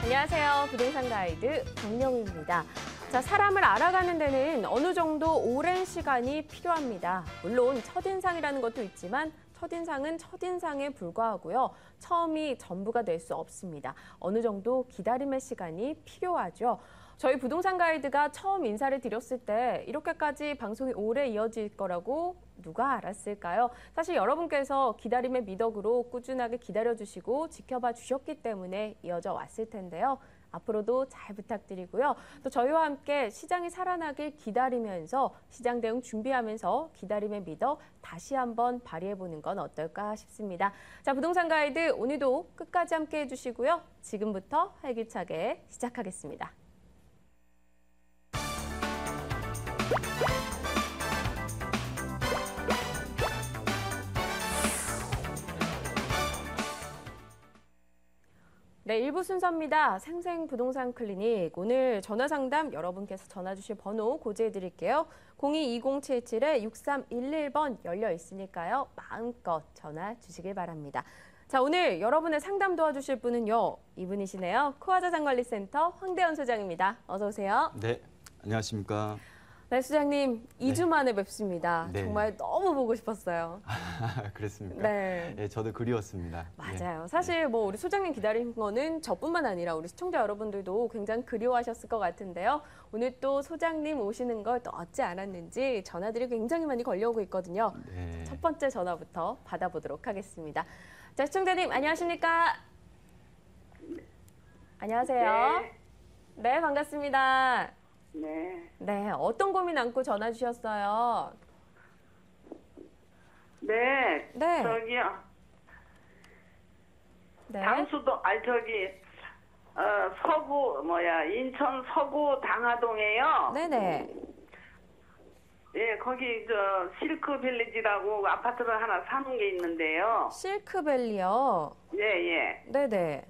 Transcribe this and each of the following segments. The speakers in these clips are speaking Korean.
안녕하세요. 부동산 가이드 정영희입니다. 자, 사람을 알아가는 데는 어느 정도 오랜 시간이 필요합니다. 물론 첫인상이라는 것도 있지만 첫인상은 첫인상에 불과하고요. 처음이 전부가 될 수 없습니다. 어느 정도 기다림의 시간이 필요하죠. 저희 부동산 가이드가 처음 인사를 드렸을 때 이렇게까지 방송이 오래 이어질 거라고 누가 알았을까요? 사실 여러분께서 기다림의 미덕으로 꾸준하게 기다려주시고 지켜봐 주셨기 때문에 이어져 왔을 텐데요. 앞으로도 잘 부탁드리고요. 또 저희와 함께 시장이 살아나길 기다리면서 시장 대응 준비하면서 기다림의 미덕 다시 한번 발휘해보는 건 어떨까 싶습니다. 자, 부동산 가이드 오늘도 끝까지 함께 해주시고요. 지금부터 활기차게 시작하겠습니다. 네, 1부 순서입니다. 생생부동산 클리닉. 오늘 전화상담 여러분께서 전화 주실 번호 고지해드릴게요. 02-2077-6311번 열려 있으니까요. 마음껏 전화 주시길 바랍니다. 자, 오늘 여러분의 상담 도와주실 분은요. 이분이시네요. 코아자산관리센터 황대현 소장입니다. 어서 오세요. 네, 안녕하십니까. 네, 소장님. 2주 만에 뵙습니다. 네. 정말 너무 보고 싶었어요. 그랬습니까? 네. 네, 저도 그리웠습니다. 맞아요. 네. 사실 뭐 우리 소장님 기다린 거는 저뿐만 아니라 우리 시청자 여러분들도 굉장히 그리워하셨을 것 같은데요. 오늘 또 소장님 오시는 걸 또 어찌 않았는지 전화들이 굉장히 많이 걸려오고 있거든요. 네. 첫 번째 전화부터 받아보도록 하겠습니다. 자, 시청자님 안녕하십니까? 안녕하세요. 네, 반갑습니다. 네. 네, 어떤 고민 안고 전화 주셨어요? 네. 네. 저기요. 네. 인천 서구 당하동에요. 네네. 예, 거기 실크빌리지라고 아파트를 하나 사는 게 있는데요. 실크밸리요. 예, 예. 네네.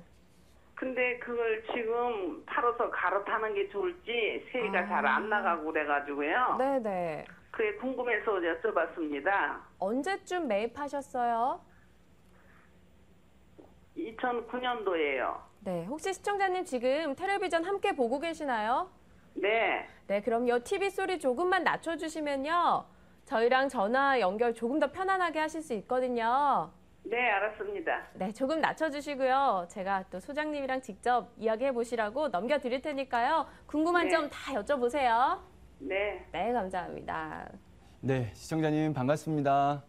근데 그걸 지금 팔아서 갈아타는 게 좋을지 세가 잘 안 나가고 그래가지고요. 네네. 그게 궁금해서 여쭤봤습니다. 언제쯤 매입하셨어요? 2009년도예요. 네, 혹시 시청자님 지금 텔레비전 함께 보고 계시나요? 네. 네, 그럼요. TV 소리 조금만 낮춰주시면요. 저희랑 전화 연결 조금 더 편안하게 하실 수 있거든요. 네, 알았습니다. 네, 조금 낮춰주시고요. 제가 또 소장님이랑 직접 이야기해 보시라고 넘겨드릴 테니까요. 궁금한 네. 점 다 여쭤보세요. 네. 네, 감사합니다. 네, 시청자님 반갑습니다.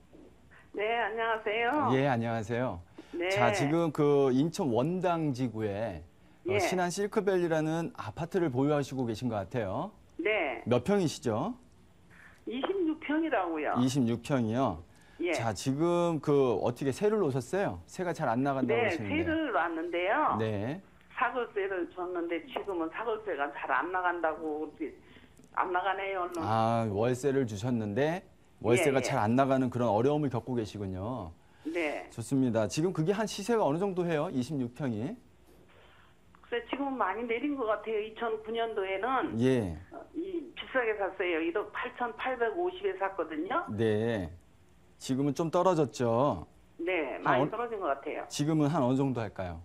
네, 안녕하세요. 예, 안녕하세요. 네. 자, 지금 그 인천 원당지구에 예. 신한 실크밸리라는 아파트를 보유하시고 계신 것 같아요. 네. 몇 평이시죠? 26평이라고요. 26평이요. 예. 자, 지금 어떻게 세를 놓으셨어요? 세가 잘 안 나간다고 네, 하시는데. 세를 놨는데요. 네. 사골세를 줬는데 지금은 사골세가 잘 안 나간다고 안 나가네요. 얼른. 아, 월세를 주셨는데 월세가 예, 예. 잘 안 나가는 그런 어려움을 겪고 계시군요. 네. 좋습니다. 지금 그게 한 시세가 어느 정도 해요? 26평이? 글쎄 지금은 많이 내린 것 같아요. 2009년도에는 예. 비싸게 샀어요. 1억 8,850에 샀거든요. 네. 지금은 좀 떨어졌죠. 네, 많이 떨어진 것 같아요. 지금은 한 어느 정도 할까요?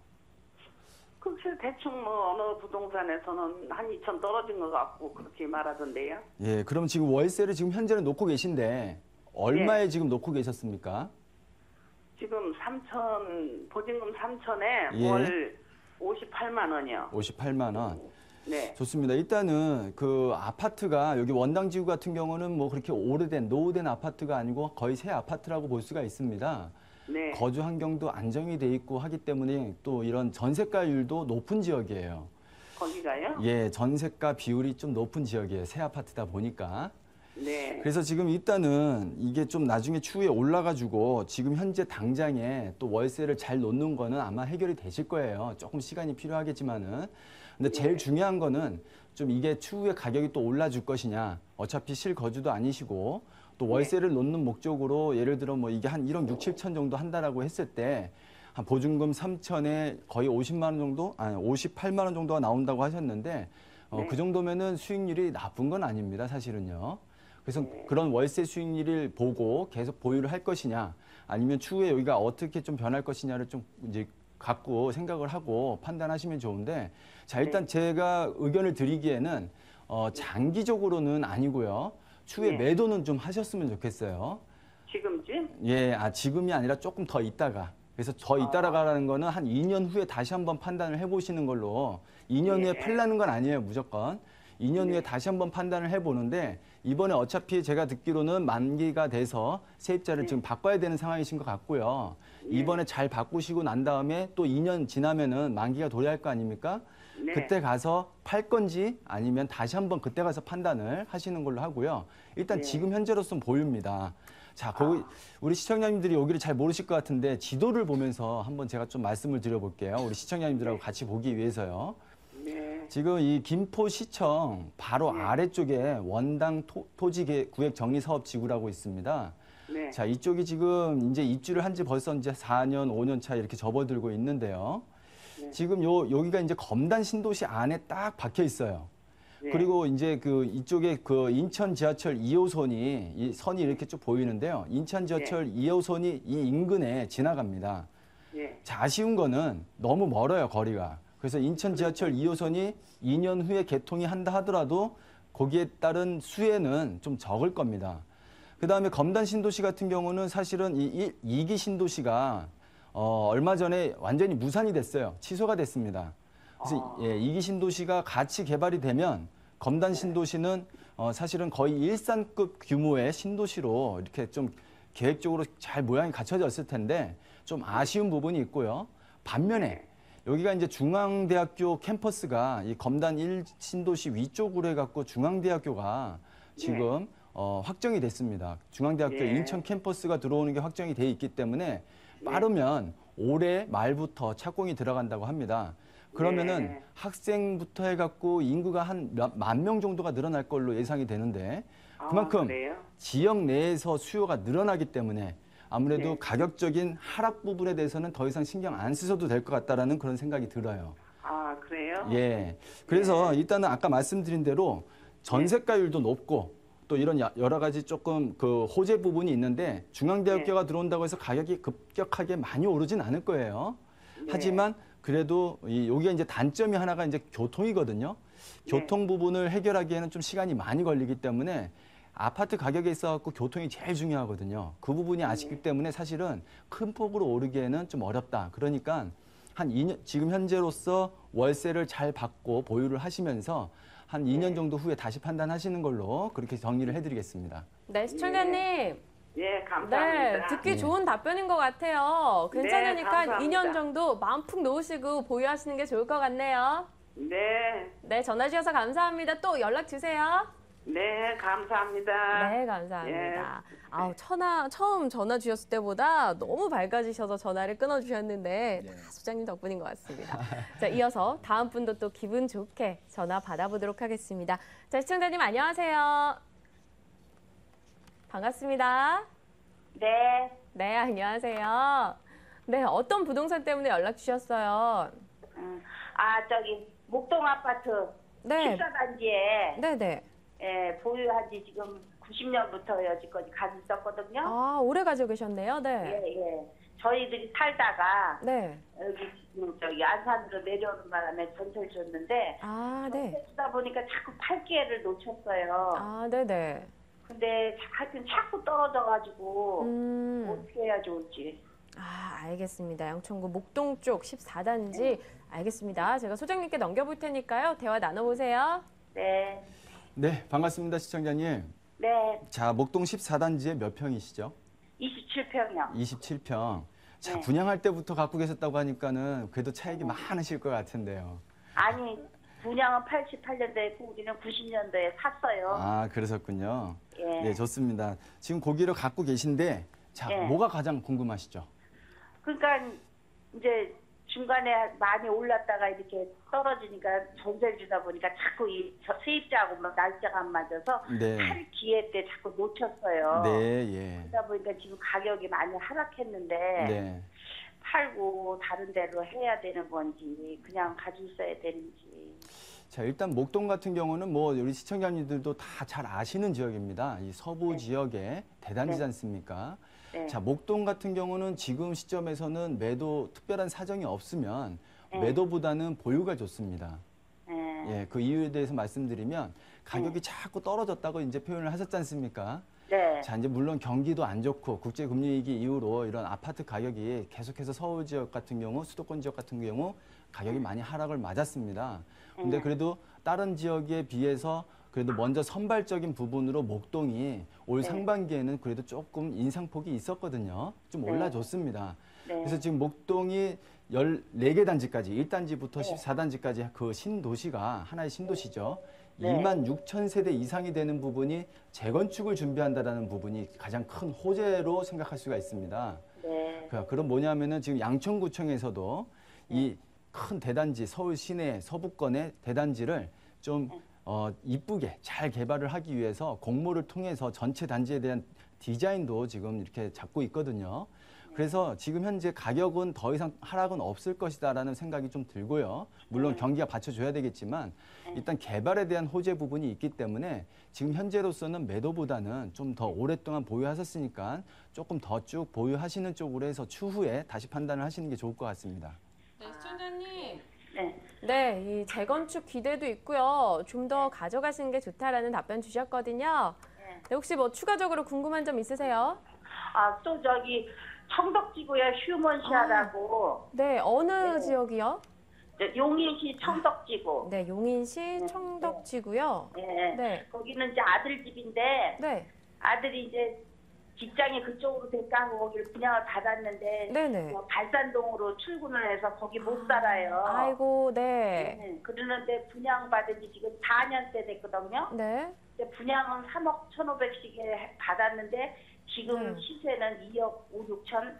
글쎄 대충 뭐 어느 부동산에서는 한 2천 떨어진 것 같고 그렇게 말하던데요. 예. 그럼 지금 월세를 지금 현재는 놓고 계신데 얼마에 지금 놓고 계셨습니까? 지금 3천 보증금 3천에 예. 월 58만 원이요. 58만 원. 네. 좋습니다. 일단은 그 아파트가 여기 원당지구 같은 경우는 뭐 그렇게 오래된 노후된 아파트가 아니고 거의 새 아파트라고 볼 수가 있습니다. 네. 거주 환경도 안정이 돼 있고 하기 때문에 또 이런 전세가율도 높은 지역이에요. 거기가요? 예, 전세가 비율이 좀 높은 지역이에요. 새 아파트다 보니까. 네. 그래서 지금 일단은 이게 좀 나중에 추후에 올라가지고 지금 현재 당장에 또 월세를 잘 놓는 거는 아마 해결이 되실 거예요. 조금 시간이 필요하겠지만은. 근데 제일 중요한 거는 좀 이게 추후에 가격이 또 올라줄 것이냐. 어차피 실거주도 아니시고 또 월세를 놓는 목적으로 예를 들어 뭐 이게 한 1억 6, 7천 정도 한다라고 했을 때 한 보증금 3천에 거의 50만 원 정도, 아니 58만 원 정도가 나온다고 하셨는데 네. 그 정도면은 수익률이 나쁜 건 아닙니다, 사실은요. 그래서 그런 월세 수익률을 보고 계속 보유를 할 것이냐, 아니면 추후에 여기가 어떻게 좀 변할 것이냐를 좀 이제 갖고 생각을 하고 판단하시면 좋은데, 자, 일단 제가 의견을 드리기에는 장기적으로는 아니고요. 추후에 네. 매도는 좀 하셨으면 좋겠어요. 지금쯤? 예, 지금이 아니라 조금 더 있다가. 그래서 더 있다가라는 거는 한 2년 후에 다시 한번 판단을 해보시는 걸로, 2년 네. 후에 팔라는 건 아니에요, 무조건. 2년 후에 다시 한번 판단을 해보는데, 이번에 어차피 제가 듣기로는 만기가 돼서 세입자를 지금 바꿔야 되는 상황이신 것 같고요. 이번에 잘 바꾸시고 난 다음에 또 2년 지나면은 만기가 도래할 거 아닙니까? 네. 그때 가서 팔 건지 아니면 다시 한번 그때 가서 판단을 하시는 걸로 하고요. 일단 지금 현재로서는 보유입니다. 자, 거기 우리 시청자님들이 여기를 잘 모르실 것 같은데 지도를 보면서 한번 제가 좀 말씀을 드려볼게요. 우리 시청자님들하고 같이 보기 위해서요. 네. 지금 이 김포시청 바로 아래쪽에 원당 토지 구획 정리 사업 지구라고 있습니다. 네. 자, 이쪽이 지금 이제 입주를 한 지 벌써 이제 4년, 5년 차 이렇게 접어들고 있는데요. 지금 여기가 이제 검단 신도시 안에 딱 박혀 있어요. 네. 그리고 이제 이쪽에 인천 지하철 2호선이 이 선이 이렇게 쭉 보이는데요. 인천 지하철 2호선이 이 인근에 지나갑니다. 네. 자, 아쉬운 거는 너무 멀어요, 거리가. 그래서 인천 지하철 2호선이 2년 후에 개통이 한다 하더라도 거기에 따른 수혜는 좀 적을 겁니다. 그다음에 검단 신도시 같은 경우는 사실은 이 2기 신도시가 얼마 전에 완전히 무산이 됐어요. 취소가 됐습니다. 그래서 2기 신도시가 같이 개발이 되면 검단 신도시는 사실은 거의 일산급 규모의 신도시로 이렇게 좀 계획적으로 잘 모양이 갖춰졌을 텐데 좀 아쉬운 부분이 있고요. 반면에 여기가 이제 중앙대학교 캠퍼스가 이 검단 1신도시 위쪽으로 해갖고 중앙대학교가 지금 확정이 됐습니다. 중앙대학교 인천 캠퍼스가 들어오는 게 확정이 돼 있기 때문에 빠르면 올해 말부터 착공이 들어간다고 합니다. 그러면은 학생부터 해갖고 인구가 한 10,000명 정도가 늘어날 걸로 예상이 되는데 그만큼 그래요? 지역 내에서 수요가 늘어나기 때문에 아무래도 가격적인 하락 부분에 대해서는 더 이상 신경 안 쓰셔도 될 것 같다라는 그런 생각이 들어요. 아, 그래요? 예. 그래서 일단은 아까 말씀드린 대로 전세가율도 높고 또 이런 여러 가지 조금 호재 부분이 있는데 중앙대학교가 들어온다고 해서 가격이 급격하게 많이 오르진 않을 거예요. 하지만 그래도 여기가 이제 단점이 하나가 이제 교통이거든요. 교통 부분을 해결하기에는 좀 시간이 많이 걸리기 때문에 아파트 가격에 있어서 교통이 제일 중요하거든요. 그 부분이 아쉽기 때문에 사실은 큰 폭으로 오르기에는 좀 어렵다. 그러니까 한 2년, 지금 현재로서 월세를 잘 받고 보유를 하시면서 한 2년 정도 후에 다시 판단하시는 걸로 그렇게 정리를 해드리겠습니다. 네, 시청자님. 예, 감사합니다. 네, 듣기 좋은 답변인 것 같아요. 괜찮으니까 감사합니다. 2년 정도 마음 푹 놓으시고 보유하시는 게 좋을 것 같네요. 네. 네, 전화 주셔서 감사합니다. 또 연락 주세요. 네, 감사합니다. 네, 감사합니다. 아우, 처음 전화 주셨을 때보다 너무 밝아지셔서 전화를 끊어주셨는데 다 소장님 덕분인 것 같습니다. 자, 이어서 다음 분도 또 기분 좋게 전화 받아보도록 하겠습니다. 자, 시청자님 안녕하세요. 반갑습니다. 네. 네, 안녕하세요. 네, 어떤 부동산 때문에 연락 주셨어요? 저기 목동 아파트 네, 14단지에 네네. 보유한 지 지금 90년부터 여지까지 가지고 있었거든요. 아, 오래 가지고 계셨네요. 네. 예. 저희들이 살다가 네. 여기 지금 저기 안산으로 내려오는 바람에 전세를 줬는데 아, 네. 전세 주다 보니까 자꾸 팔 기회를 놓쳤어요. 아, 네네. 근데 하여튼 자꾸 떨어져가지고 어떻게 해야 좋을지. 아, 알겠습니다. 양천구 목동 쪽 14단지 알겠습니다. 제가 소장님께 넘겨볼 테니까요. 대화 나눠보세요. 네. 네, 반갑습니다, 시청자님. 네. 자, 목동 14단지에 몇 평이시죠? 27평이요. 27평. 자, 네. 분양할 때부터 갖고 계셨다고 하니까는 그래도 차익이 많으실 것 같은데요. 아니, 분양은 88년도에 했고 우리는 90년도에 샀어요. 아, 그러셨군요. 예. 네, 좋습니다. 지금 고기를 갖고 계신데, 자, 예. 뭐가 가장 궁금하시죠? 그러니까 이제 중간에 많이 올랐다가 이렇게 떨어지니까 전세를 주다 보니까 자꾸 세입자하고 날짜가 안 맞아서 네. 팔 기회 때 자꾸 놓쳤어요. 네, 예. 그러다 보니까 지금 가격이 많이 하락했는데 네. 팔고 다른 데로 해야 되는 건지 그냥 가지고 있어야 되는지. 자, 일단 목동 같은 경우는 뭐 우리 시청자님들도 다 잘 아시는 지역입니다. 이 서부 지역의 대단지지 않습니까? 네. 자, 목동 같은 경우는 지금 시점에서는 매도 특별한 사정이 없으면 네. 매도보다는 보유가 좋습니다. 네. 예, 그 이유에 대해서 말씀드리면 가격이 자꾸 떨어졌다고 이제 표현을 하셨지 않습니까? 네. 자, 이제 물론 경기도 안 좋고 국제 금리 위기 이후로 이런 아파트 가격이 계속해서 서울 지역 같은 경우, 수도권 지역 같은 경우 가격이 많이 하락을 맞았습니다. 근데 그래도 다른 지역에 비해서 그래도 먼저 선발적인 부분으로 목동이 올 상반기에는 그래도 조금 인상폭이 있었거든요. 좀 올라줬습니다. 네. 그래서 지금 목동이 14개 단지까지, 1단지부터 14단지까지 그 신도시가 하나의 신도시죠. 2만 6천 세대 이상이 되는 부분이 재건축을 준비한다라는 부분이 가장 큰 호재로 생각할 수가 있습니다. 네. 그럼 뭐냐면은 지금 양천구청에서도 이 큰 대단지, 서울 시내 서부권의 대단지를 좀 이쁘게 잘 개발을 하기 위해서 공모를 통해서 전체 단지에 대한 디자인도 지금 이렇게 잡고 있거든요. 그래서 지금 현재 가격은 더 이상 하락은 없을 것이다라는 생각이 좀 들고요. 물론 경기가 받쳐줘야 되겠지만 일단 개발에 대한 호재 부분이 있기 때문에 지금 현재로서는 매도보다는 좀 더 오랫동안 보유하셨으니까 조금 더 쭉 보유하시는 쪽으로 해서 추후에 다시 판단을 하시는 게 좋을 것 같습니다. 네, 시청자님. 네. 네, 이 재건축 기대도 있고요. 좀 더 가져가시는 게 좋다라는 답변 주셨거든요. 네, 혹시 뭐 추가적으로 궁금한 점 있으세요? 아, 또 저기 청덕지구에 휴먼시아라고 네, 어느 지역이요? 용인시 청덕지구. 네, 용인시 청덕지구요. 네. 네. 거기는 이제 아들 집인데 네, 아들이 이제 직장이 그쪽으로 될까 하고 거기를 분양을 받았는데 네네. 뭐 발산동으로 출근을 해서 거기 못 살아요. 아이고, 네. 네. 그러는데 분양받은 지 지금 4년째 됐거든요. 네. 근데 분양은 3억 1,500씩에 받았는데 지금 네. 시세는 2억 5, 6천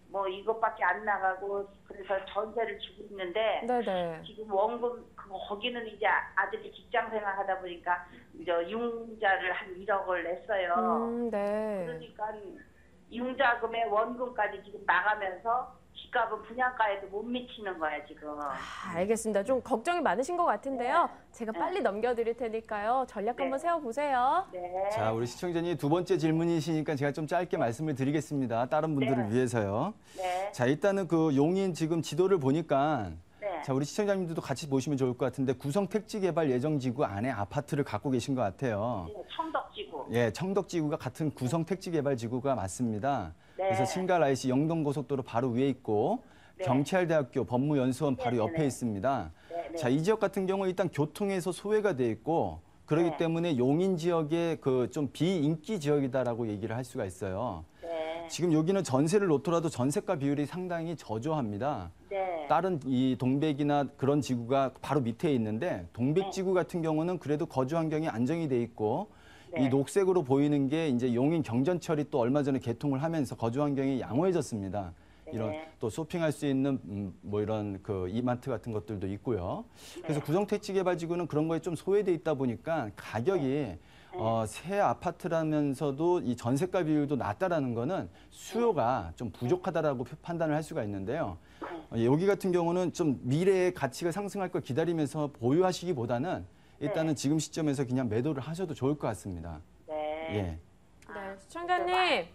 뭐 이것밖에 안 나가고 그래서 전세를 주고 있는데 네네. 지금 원금 거기는 이제 아들이 직장 생활하다 보니까 이제 융자를 한 1억을 냈어요. 네. 그러니까 융자금의 원금까지 지금 나가면서 집값은 분양가에도 못 미치는 거야 지금. 알겠습니다. 좀 걱정이 많으신 것 같은데요. 제가 빨리 넘겨드릴 테니까요. 전략 한번 세워보세요. 네. 자, 우리 시청자님 두 번째 질문이시니까 제가 좀 짧게 말씀을 드리겠습니다. 다른 분들을 위해서요. 네. 자, 일단은 그 용인 지금 지도를 보니까 네. 자, 우리 시청자님들도 같이 보시면 좋을 것 같은데 구성 택지개발 예정지구 안에 아파트를 갖고 계신 것 같아요. 네, 청덕지구. 예, 청덕지구가 같은 구성 택지개발지구가 맞습니다. 네. 그래서 신갈 IC 영동고속도로 바로 위에 있고 네. 경찰대학교 법무연수원 바로 네, 옆에 네. 있습니다. 네, 네. 자, 이 지역 같은 경우 일단 교통에서 소외가 돼 있고 그렇기 네. 때문에 용인 지역의 그 좀 비인기 지역이다라고 얘기를 할 수가 있어요. 네. 지금 여기는 전세를 놓더라도 전세가 비율이 상당히 저조합니다. 네. 다른 이 동백이나 그런 지구가 바로 밑에 있는데 동백지구 같은 경우는 그래도 거주 환경이 안정이 돼 있고 네. 이 녹색으로 보이는 게 이제 용인 경전철이 또 얼마 전에 개통을 하면서 거주 환경이 양호해졌습니다. 이런 또 쇼핑할 수 있는 뭐 이런 그 이마트 같은 것들도 있고요. 그래서 구성택지개발지구는 그런 거에 좀 소외돼 있다 보니까 가격이 새 아파트라면서도 이 전세가 비율도 낮다라는 거는 수요가 좀 부족하다라고 판단을 할 수가 있는데요. 여기 같은 경우는 좀 미래의 가치가 상승할 걸 기다리면서 보유하시기보다는 일단은 지금 시점에서 그냥 매도를 하셔도 좋을 것 같습니다. 네. 예. 네, 시청자님. 네.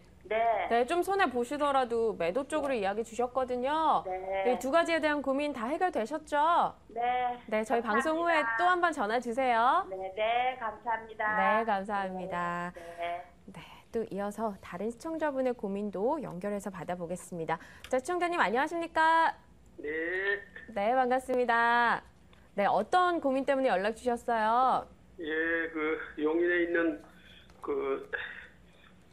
네, 좀 손해 보시더라도 매도 쪽으로 이야기 주셨거든요. 네. 이 두 가지에 대한 고민 다 해결되셨죠? 네. 네, 저희 방송 후에 감사합니다. 또 한 번 전화 주세요. 네, 네, 감사합니다. 네, 감사합니다. 네. 네, 또 이어서 다른 시청자분의 고민도 연결해서 받아보겠습니다. 자, 시청자님 안녕하십니까? 네, 네, 반갑습니다. 네, 어떤 고민 때문에 연락 주셨어요? 예, 그 용인에 있는 그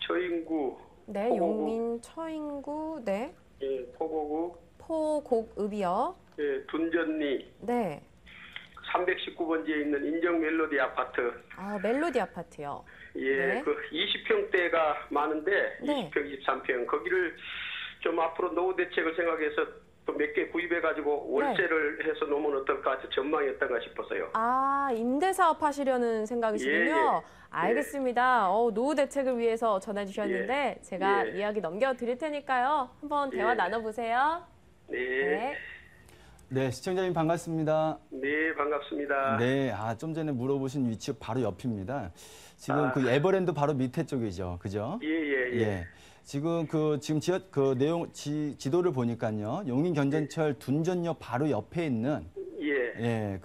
처인구, 네, 포고구. 용인 처인구, 네, 예, 포고구, 포곡읍이요. 예, 둔전리 네, 319번지에 있는 인정 멜로디 아파트. 아, 멜로디 아파트요. 예, 네. 그 20평대가 많은데 네. 20평, 23평 거기를 좀 앞으로 노후 대책을 생각해서 또 몇 개 구입해가지고 월세를 해서 놓으면 어떨까 전망이 어떤가 싶어서요. 아, 임대사업 하시려는 생각이시군요. 예, 예. 알겠습니다. 노후 대책을 위해서 전화 주셨는데 제가 예. 이야기 넘겨드릴 테니까요. 한번 대화 예. 나눠보세요. 네, 네. 네, 시청자님 반갑습니다. 네, 반갑습니다. 네, 좀 전에 물어보신 위치 바로 옆입니다. 지금 그 에버랜드 바로 밑에 쪽이죠, 그죠? 예, 예, 예. 예. 지금 지도를 보니까요. 용인견전철 둔전역 바로 옆에 있는 예.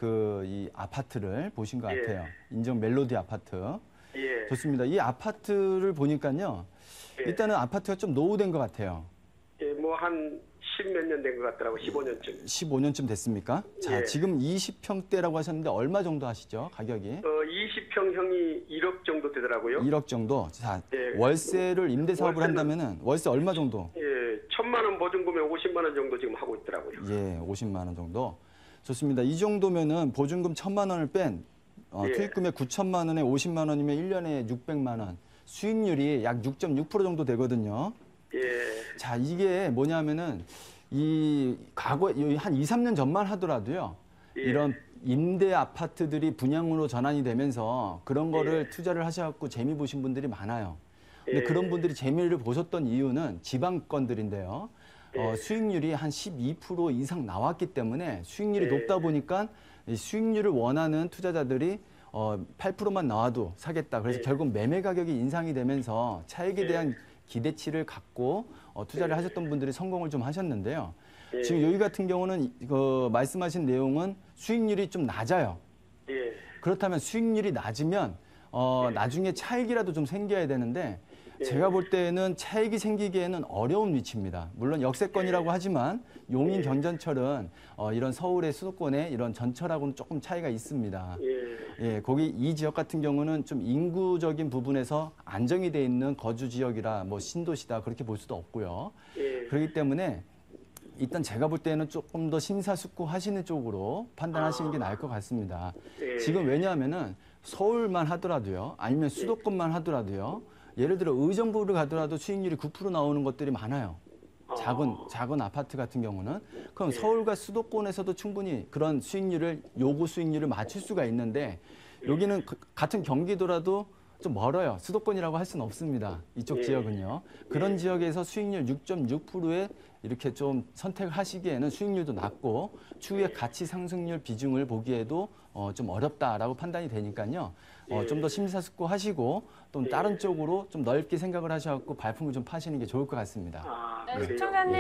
이 아파트를 보신 것 예. 같아요. 인정 멜로디 아파트. 예. 좋습니다. 이 아파트를 보니까요. 예. 일단은 아파트가 좀 노후된 것 같아요. 예, 뭐 한 10몇 년 된 것 같더라고, 15년쯤. 15년쯤 됐습니까? 자, 예. 지금 20평대라고 하셨는데 얼마 정도 하시죠? 가격이? 20평형이 1억 정도 되더라고요. 1억 정도. 자, 예. 월세를 임대 사업을 월세는- 한다면은 월세 얼마 정도? 예, 1,000만 원 보증금에 50만 원 정도 지금 하고 있더라고요. 예, 50만 원 정도. 좋습니다. 이 정도면은 보증금 1,000만 원을 뺀 예. 투입금액 9천만 원에 50만 원이면 1년에 600만 원. 수익률이 약 6.6% 정도 되거든요. 예, 자, 이게 뭐냐면은 이 과거에 한 2, 3년 전만 하더라도요. 예. 이런 임대 아파트들이 분양으로 전환이 되면서 그런 거를 투자를 하셔갖고 재미 보신 분들이 많아요. 근데 예. 그런 분들이 재미를 보셨던 이유는 지방권들인데요. 예. 수익률이 한 12% 이상 나왔기 때문에 수익률이 예. 높다 보니까 이 수익률을 원하는 투자자들이 8%만 나와도 사겠다. 그래서 예. 결국 매매 가격이 인상이 되면서 차익에 예. 대한 기대치를 갖고 투자를 하셨던 분들이 성공을 좀 하셨는데요. 예. 지금 여기 같은 경우는 말씀하신 내용은 수익률이 좀 낮아요. 예, 그렇다면 수익률이 낮으면 나중에 차익이라도 좀 생겨야 되는데 제가 볼 때는 차익이 생기기에는 어려운 위치입니다. 물론 역세권이라고 하지만 용인 견전철은 이런 서울의 수도권의 이런 전철하고는 조금 차이가 있습니다. 예, 거기 이 지역 같은 경우는 좀 인구적인 부분에서 안정이 돼 있는 거주 지역이라 뭐 신도시다 그렇게 볼 수도 없고요. 예. 그렇기 때문에 일단 제가 볼 때는 조금 더 심사숙고하시는 쪽으로 판단하시는 게 나을 것 같습니다. 예. 지금 왜냐하면은 서울만 하더라도요, 아니면 수도권만 하더라도요, 예를 들어 의정부를 가더라도 수익률이 9% 나오는 것들이 많아요. 작은 아파트 같은 경우는. 그럼 서울과 수도권에서도 충분히 그런 수익률을, 요구 수익률을 맞출 수가 있는데, 여기는 같은 경기도라도 좀 멀어요. 수도권이라고 할 수는 없습니다. 이쪽 지역은요. 그런 지역에서 수익률 6.6%에 이렇게 좀 선택을 하시기에는 수익률도 낮고 추후에 가치 상승률 비중을 보기에도 좀 어렵다라고 판단이 되니까요. 좀 더 심사숙고하시고 또 다른 쪽으로 좀 넓게 생각을 하셔갖고 발품을 좀 파시는 게 좋을 것 같습니다. 아, 네, 그래요? 시청자님.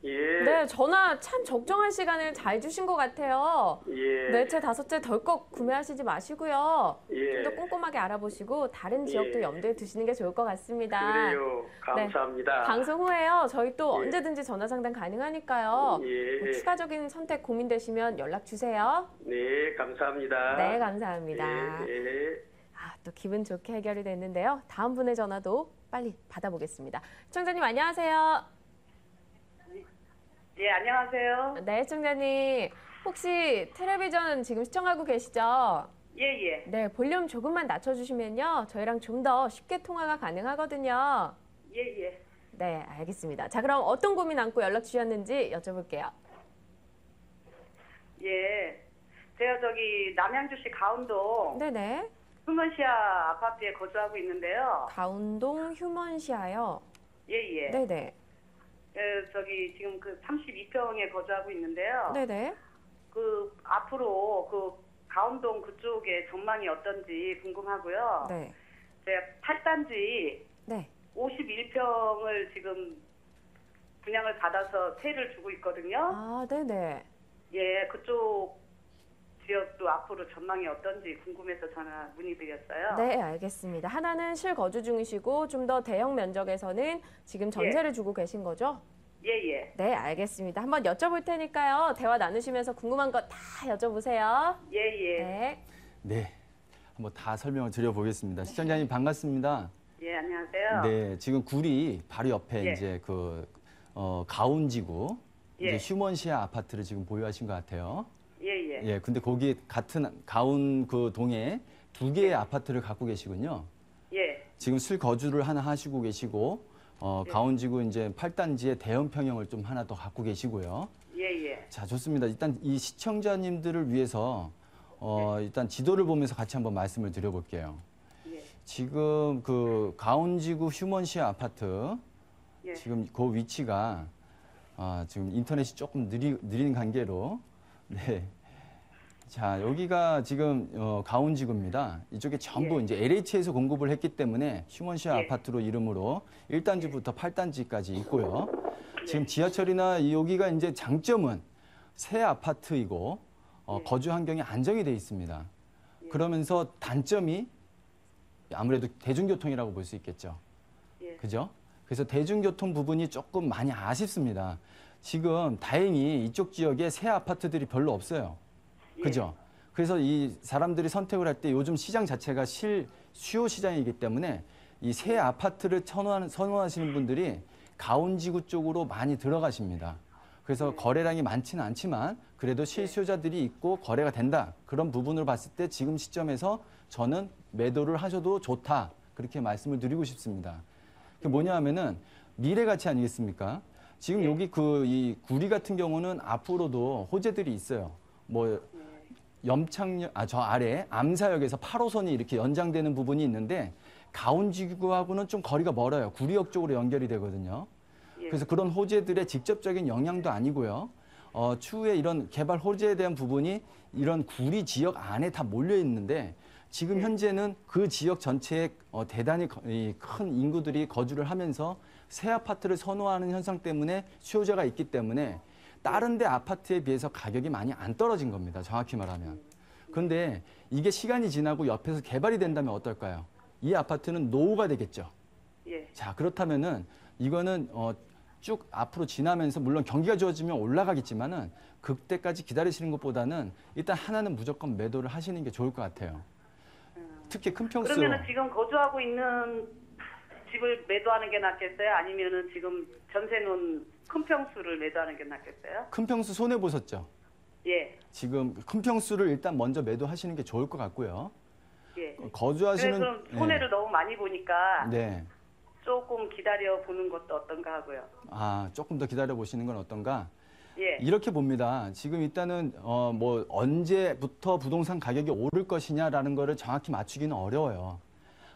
예. 네, 전화 참 적정한 시간을 잘 주신 것 같아요. 예. 네, 채 5채 덜컥 구매하시지 마시고요. 예. 좀 더 꼼꼼하게 알아보시고 다른 지역도 예. 염두에 두시는 게 좋을 것 같습니다. 그래요. 감사합니다. 방송 후에요. 저희 또 예. 언제든지 전화 상담 가능하니까요. 예. 뭐 추가적인 선택 고민되시면 연락 주세요. 네, 감사합니다. 네, 감사합니다. 예, 예. 또 기분 좋게 해결이 됐는데요. 다음 분의 전화도 빨리 받아보겠습니다. 시청자님 안녕하세요. 예, 안녕하세요. 네, 시청자님. 혹시 텔레비전 지금 시청하고 계시죠? 예, 예. 네, 볼륨 조금만 낮춰주시면요. 저희랑 좀 더 쉽게 통화가 가능하거든요. 예, 예. 네, 알겠습니다. 자, 그럼 어떤 고민 안고 연락 주셨는지 여쭤볼게요. 예. 제가 저기 남양주시 가운동 네네. 휴먼시아 아파트에 거주하고 있는데요. 가운동 휴먼시아요. 예, 예. 네네. 저기 지금 그 32평에 거주하고 있는데요. 네네. 그 앞으로 그 가운동 그쪽에 전망이 어떤지 궁금하고요. 네. 제가 8단지 네. 51평을 지금 분양을 받아서 세를 주고 있거든요. 아, 네네. 예, 그쪽 지역도 앞으로 전망이 어떤지 궁금해서 전화 문의드렸어요. 네, 알겠습니다. 하나는 실거주 중이시고 좀 더 대형 면적에서는 지금 전세를 주고 계신 거죠? 예, 예. 네, 알겠습니다. 한번 여쭤볼 테니까요. 대화 나누시면서 궁금한 거 다 여쭤보세요. 예, 예. 네. 네, 한번 다 설명을 드려보겠습니다. 시청자님 반갑습니다. 예, 안녕하세요. 네, 지금 구리 바로 옆에 예. 이제 가온지구 예. 이제 휴먼시아 아파트를 지금 보유하신 것 같아요. 예, 예. 예, 근데 거기 같은 가온 그 동에 두 개의 아파트를 갖고 계시군요. 예. 지금 실거주를 하나 하시고 계시고 가온지구 이제 8단지의 대형 평형을 좀 하나 더 갖고 계시고요. 예, 예. 자, 좋습니다. 일단 이 시청자님들을 위해서 일단 지도를 보면서 같이 한번 말씀을 드려볼게요. 예. 지금 그 가온지구 휴먼시아 아파트 예. 지금 그 위치가 지금 인터넷이 조금 느린 관계로 네. 자, 여기가 지금 가온지구입니다. 이쪽에 전부 이제 LH에서 공급을 했기 때문에 휴먼시아 아파트로 이름으로 1단지부터 8단지까지 있고요. 지금 지하철이나 여기가 이제 장점은 새 아파트이고 거주 환경이 안정이 돼 있습니다. 그러면서 단점이 아무래도 대중교통이라고 볼 수 있겠죠. 그죠? 그래서 대중교통 부분이 조금 많이 아쉽습니다. 지금 다행히 이쪽 지역에 새 아파트들이 별로 없어요. 그죠? 그래서 이 사람들이 선택을 할 때 요즘 시장 자체가 수요 시장이기 때문에 이 새 아파트를 선호하시는 분들이 가온지구 쪽으로 많이 들어가십니다. 그래서 거래량이 많지는 않지만 그래도 실수요자들이 있고 거래가 된다. 그런 부분을 봤을 때 지금 시점에서 저는 매도를 하셔도 좋다. 그렇게 말씀을 드리고 싶습니다. 그게 뭐냐 하면은 미래 가치 아니겠습니까? 지금 여기 이 구리 같은 경우는 앞으로도 호재들이 있어요. 뭐 저 아래 암사역에서 8호선이 이렇게 연장되는 부분이 있는데 가온지구하고는 좀 거리가 멀어요. 구리역 쪽으로 연결이 되거든요. 그래서 그런 호재들의 직접적인 영향도 아니고요. 추후에 이런 개발 호재에 대한 부분이 이런 구리 지역 안에 다 몰려 있는데 지금 현재는 그 지역 전체에 대단히 큰 인구들이 거주를 하면서 새 아파트를 선호하는 현상 때문에 수요자가 있기 때문에 다른 데 아파트에 비해서 가격이 많이 안 떨어진 겁니다. 정확히 말하면. 그런데 이게 시간이 지나고 옆에서 개발이 된다면 어떨까요? 이 아파트는 노후가 되겠죠. 자, 그렇다면은 이거는 쭉 앞으로 지나면서 물론 경기가 좋아지면 올라가겠지만은 그때까지 기다리시는 것보다는 일단 하나는 무조건 매도를 하시는 게 좋을 것 같아요. 특히 큰 평수. 그러면은 지금 거주하고 있는 집을 매도하는 게 낫겠어요? 아니면은 지금 전세 놓은 큰 평수를 매도하는 게 낫겠어요? 큰 평수 손해 보셨죠? 예. 지금 큰 평수를 일단 먼저 매도하시는 게 좋을 것 같고요. 예. 거주하시는 그럼 손해를 너무 많이 보니까 네. 조금 기다려 보는 것도 어떤가 하고요. 조금 더 기다려 보시는 건 어떤가? 예. 이렇게 봅니다. 지금 일단은 뭐 언제부터 부동산 가격이 오를 것이냐라는 거를 정확히 맞추기는 어려워요.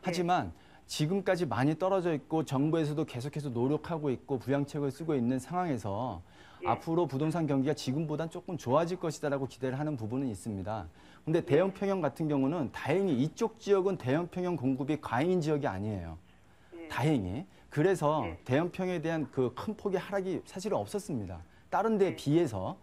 하지만 지금까지 많이 떨어져 있고 정부에서도 계속해서 노력하고 있고 부양책을 쓰고 있는 상황에서 앞으로 부동산 경기가 지금보단 조금 좋아질 것이다라고 기대를 하는 부분은 있습니다. 근데 대형 평형 같은 경우는 다행히 이쪽 지역은 대형 평형 공급이 과잉인 지역이 아니에요. 다행히. 그래서 대형 평형에 대한 그 큰 폭의 하락이 사실은 없었습니다. 다른 데에 비해서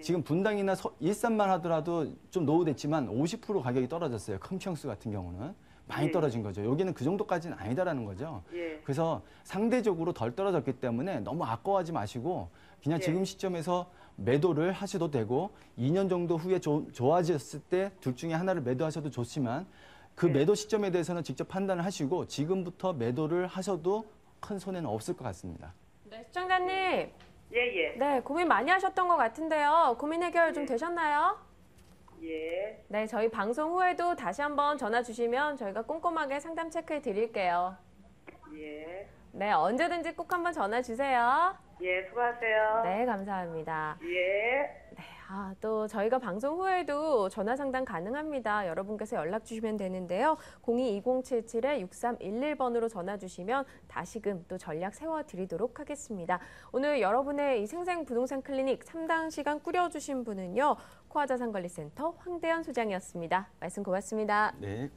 지금 분당이나 일산만 하더라도 좀 노후됐지만 50% 가격이 떨어졌어요. 큰 평수 같은 경우는. 많이 떨어진 거죠. 여기는 그 정도까지는 아니다라는 거죠. 그래서 상대적으로 덜 떨어졌기 때문에 너무 아까워하지 마시고 그냥 지금 시점에서 매도를 하셔도 되고 2년 정도 후에 좋아졌을 때 둘 중에 하나를 매도하셔도 좋지만 그 매도 시점에 대해서는 직접 판단을 하시고 지금부터 매도를 하셔도 큰 손해는 없을 것 같습니다. 네, 시청자님. 예. 네, 고민 많이 하셨던 것 같은데요. 고민 해결 좀 되셨나요? 예. 네, 저희 방송 후에도 다시 한번 전화 주시면 저희가 꼼꼼하게 상담 체크해 드릴게요. 예. 네, 언제든지 꼭 한번 전화 주세요. 예, 수고하세요. 네, 감사합니다. 예. 네, 또 저희가 방송 후에도 전화 상담 가능합니다. 여러분께서 연락 주시면 되는데요. 02-2077-6311번으로 전화 주시면 다시금 또 전략 세워드리도록 하겠습니다. 오늘 여러분의 이 생생 부동산 클리닉 3당 시간 꾸려주신 분은요. 코아자산관리센터 황대현 소장이었습니다. 말씀 고맙습니다. 네.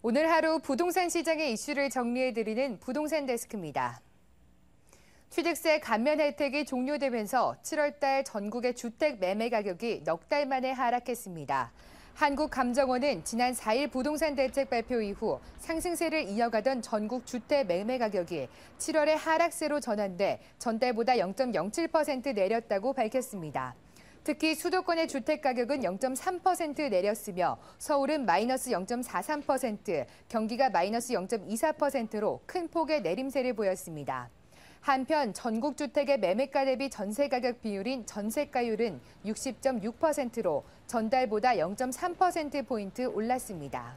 오늘 하루 부동산 시장의 이슈를 정리해드리는 부동산 데스크입니다. 취득세 감면 혜택이 종료되면서 7월 달 전국의 주택 매매 가격이 넉 달 만에 하락했습니다. 한국감정원은 지난 4일 부동산 대책 발표 이후 상승세를 이어가던 전국 주택 매매 가격이 7월에 하락세로 전환돼 전달보다 0.07% 내렸다고 밝혔습니다. 특히 수도권의 주택 가격은 0.3% 내렸으며 서울은 마이너스 0.43%, 경기가 마이너스 0.24%로 큰 폭의 내림세를 보였습니다. 한편 전국 주택의 매매가 대비 전세 가격 비율인 전세가율은 60.6%로 전달보다 0.3%포인트 올랐습니다.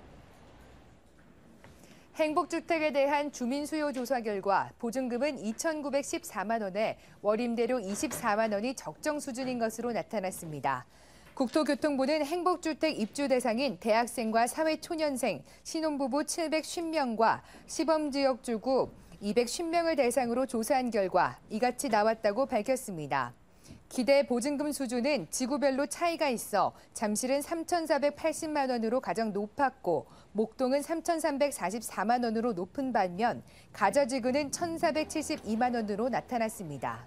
행복주택에 대한 주민 수요 조사 결과 보증금은 2,914만 원에 월임대료 24만 원이 적정 수준인 것으로 나타났습니다. 국토교통부는 행복주택 입주 대상인 대학생과 사회초년생, 신혼부부 750명과 시범지역주구 210명을 대상으로 조사한 결과 이같이 나왔다고 밝혔습니다. 기대 보증금 수준은 지구별로 차이가 있어 잠실은 3,480만 원으로 가장 높았고 목동은 3,344만 원으로 높은 반면 가저지구는 1,472만 원으로 나타났습니다.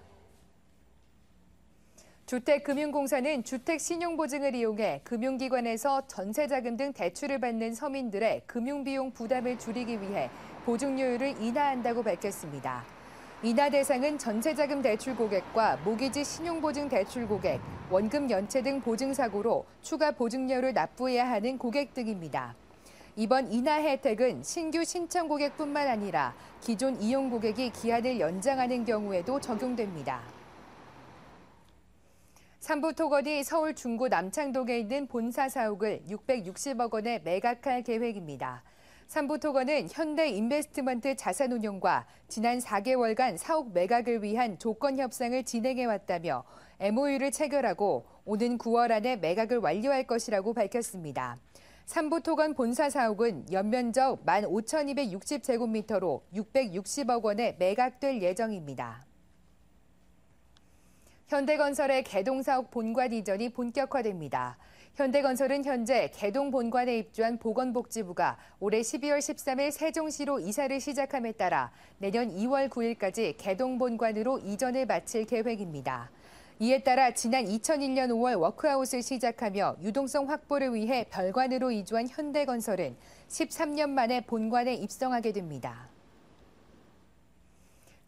주택금융공사는 주택신용보증을 이용해 금융기관에서 전세자금 등 대출을 받는 서민들의 금융비용 부담을 줄이기 위해 보증료율을 인하한다고 밝혔습니다. 인하 대상은 전세자금 대출 고객과 모기지 신용보증 대출 고객, 원금 연체 등 보증사고로 추가 보증료를 납부해야 하는 고객 등입니다. 이번 인하 혜택은 신규 신청 고객뿐만 아니라 기존 이용 고객이 기한을 연장하는 경우에도 적용됩니다. 삼부토건이 서울 중구 남창동에 있는 본사 사옥을 660억 원에 매각할 계획입니다. 삼부토건은 현대인베스트먼트 자산운용과 지난 4개월간 사옥 매각을 위한 조건 협상을 진행해왔다며 MOU를 체결하고 오는 9월 안에 매각을 완료할 것이라고 밝혔습니다. 삼부토건 본사 사옥은 연면적 15,260제곱미터로 660억 원에 매각될 예정입니다. 현대건설의 개동사옥 본관 이전이 본격화됩니다. 현대건설은 현재 개동 본관에 입주한 보건복지부가 올해 12월 13일 세종시로 이사를 시작함에 따라 내년 2월 9일까지 개동 본관으로 이전을 마칠 계획입니다. 이에 따라 지난 2001년 5월 워크아웃을 시작하며 유동성 확보를 위해 별관으로 이주한 현대건설은 13년 만에 본관에 입성하게 됩니다.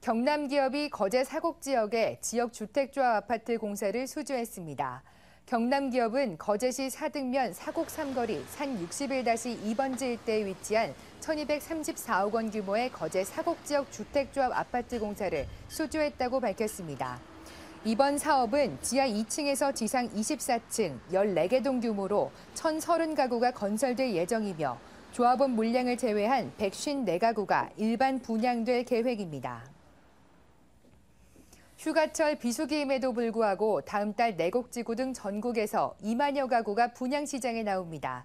경남 기업이 거제 사곡 지역에 지역 주택조합 아파트 공사를 수주했습니다. 경남 기업은 거제시 사등면 사곡 삼거리 산 61-2번지 일대에 위치한 1,234억 원 규모의 거제 사곡 지역 주택조합 아파트 공사를 수주했다고 밝혔습니다. 이번 사업은 지하 2층에서 지상 24층 14개 동 규모로 1,030가구가 건설될 예정이며 조합원 물량을 제외한 154가구가 일반 분양될 계획입니다. 휴가철 비수기임에도 불구하고 다음 달 내곡지구 등 전국에서 2만여 가구가 분양시장에 나옵니다.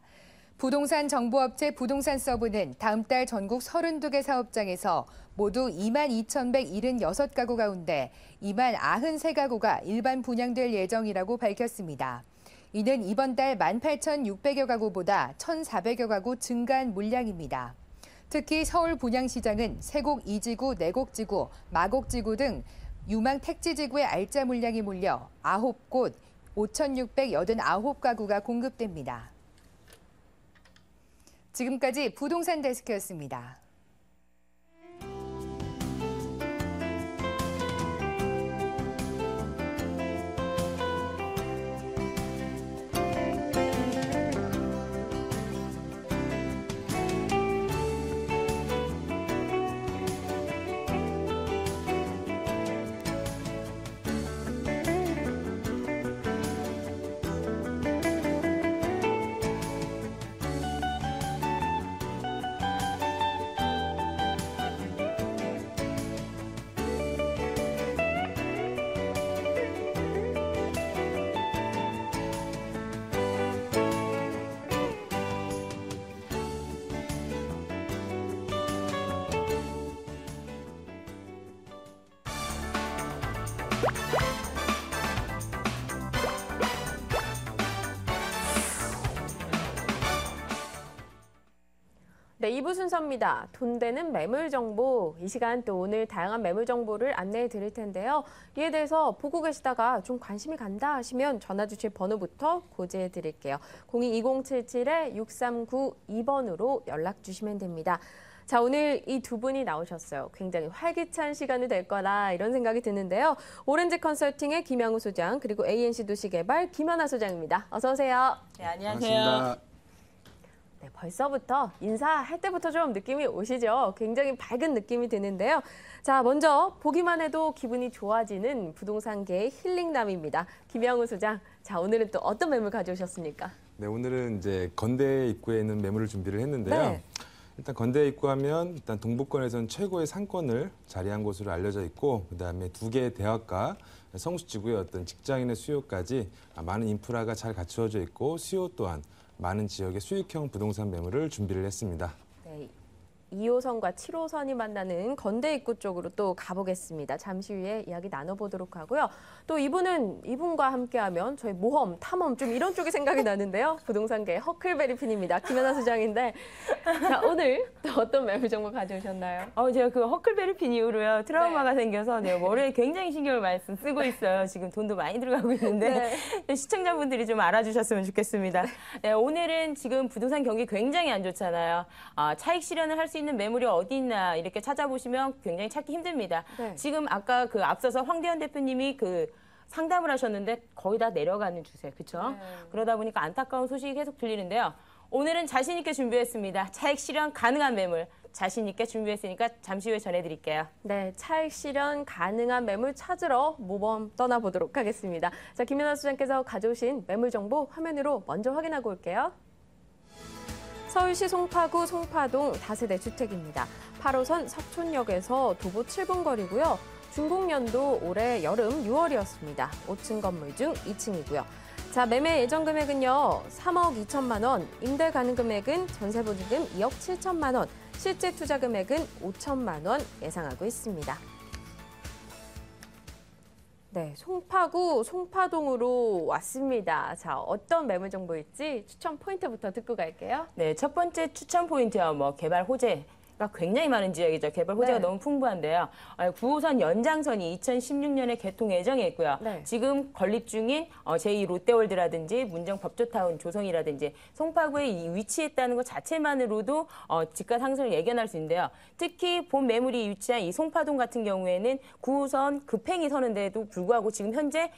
부동산 정보업체 부동산서브는 다음 달 전국 32개 사업장에서 모두 22,176가구 가운데 29,93가구가 일반 분양될 예정이라고 밝혔습니다. 이는 이번 달 18,600여 가구보다 1,400여 가구 증가한 물량입니다. 특히 서울 분양시장은 세곡 2지구, 내곡지구, 마곡지구 등 유망 택지지구의 알짜 물량이 몰려 9곳 5,689가구가 공급됩니다. 지금까지 부동산 데스크였습니다. 네, 2부 순서입니다. 돈 되는 매물 정보. 이 시간 또 오늘 다양한 매물 정보를 안내해 드릴 텐데요. 이에 대해서 보고 계시다가 좀 관심이 간다 하시면 전화 주실 번호부터 고지해 드릴게요. 02-2077-6392번으로 연락 주시면 됩니다. 자, 오늘 이 두 분이 나오셨어요. 굉장히 활기찬 시간이 될 거라 이런 생각이 드는데요. 오렌지 컨설팅의 김양우 소장, 그리고 ANC 도시개발 김연아 소장입니다. 어서 오세요. 네, 안녕하세요. 반갑습니다. 네, 벌써부터 인사할 때부터 좀 느낌이 오시죠? 굉장히 밝은 느낌이 드는데요. 자, 먼저 보기만 해도 기분이 좋아지는 부동산계의 힐링남입니다. 김양우 소장, 자, 오늘은 또 어떤 매물 가져오셨습니까? 네, 오늘은 이제 건대 입구에 있는 매물을 준비를 했는데요. 네. 일단 건대 입구하면 일단 동북권에서는 최고의 상권을 자리한 곳으로 알려져 있고, 그다음에 두 개의 대학가, 성수지구의 어떤 직장인의 수요까지 많은 인프라가 잘 갖추어져 있고, 수요 또한 많은 지역의 수익형 부동산 매물을 준비를 했습니다. 네, 2호선과 7호선이 만나는 건대 입구 쪽으로 또 가보겠습니다. 잠시 후에 이야기 나눠보도록 하고요. 또 이분과 함께하면 저희 모험, 탐험 좀 이런 쪽이 생각이 나는데요. 부동산계의 허클베리 핀입니다. 김연아 소장인데, 자, 오늘 또 어떤 매물 정보 가져오셨나요? 제가 그 허클베리 핀 이후로요, 트라우마가 생겨서 머리에 굉장히 신경을 많이 쓰고 있어요. 지금 돈도 많이 들어가고 있는데 시청자분들이 좀 알아주셨으면 좋겠습니다. 네, 오늘은 지금 부동산 경기 굉장히 안 좋잖아요. 차익 실현을 할 수 있는 매물이 어디 있나 이렇게 찾아보시면 굉장히 찾기 힘듭니다. 네. 지금 아까 그 앞서서 황대현 대표님이 그 상담을 하셨는데 거의 다 내려가는 추세, 그렇죠? 네. 그러다 보니까 안타까운 소식이 계속 들리는데요. 오늘은 자신 있게 준비했습니다. 차익 실현 가능한 매물 자신 있게 준비했으니까 잠시 후에 전해드릴게요. 네, 차익 실현 가능한 매물 찾으러 모범 떠나보도록 하겠습니다. 자, 김연아 소장께서 가져오신 매물 정보 화면으로 먼저 확인하고 올게요. 서울시 송파구 송파동 다세대 주택입니다. 8호선 석촌역에서 도보 7분 거리고요. 준공연도 올해 여름 6월이었습니다. 5층 건물 중 2층이고요. 자, 매매 예정 금액은요. 3억 2천만 원, 임대 가능 금액은 전세 보증금 2억 7천만 원, 실제 투자 금액은 5천만 원 예상하고 있습니다. 네, 송파구 송파동으로 왔습니다. 자, 어떤 매물 정보일지 추천 포인트부터 듣고 갈게요. 네, 첫 번째 추천 포인트요. 개발 호재가 굉장히 많은 지역이죠. 개발 호재가 네. 너무 풍부한데요. 9호선 연장선이 2016년에 개통 예정에 있고요. 네. 지금 건립 중인 제2 롯데월드라든지 문정 법조타운 조성이라든지 송파구에 위치했다는 것 자체만으로도 집가 상승을 예견할 수 있는데요. 특히 본 매물이 위치한 이 송파동 같은 경우에는 9호선 급행이 서는데도 불구하고 지금 현재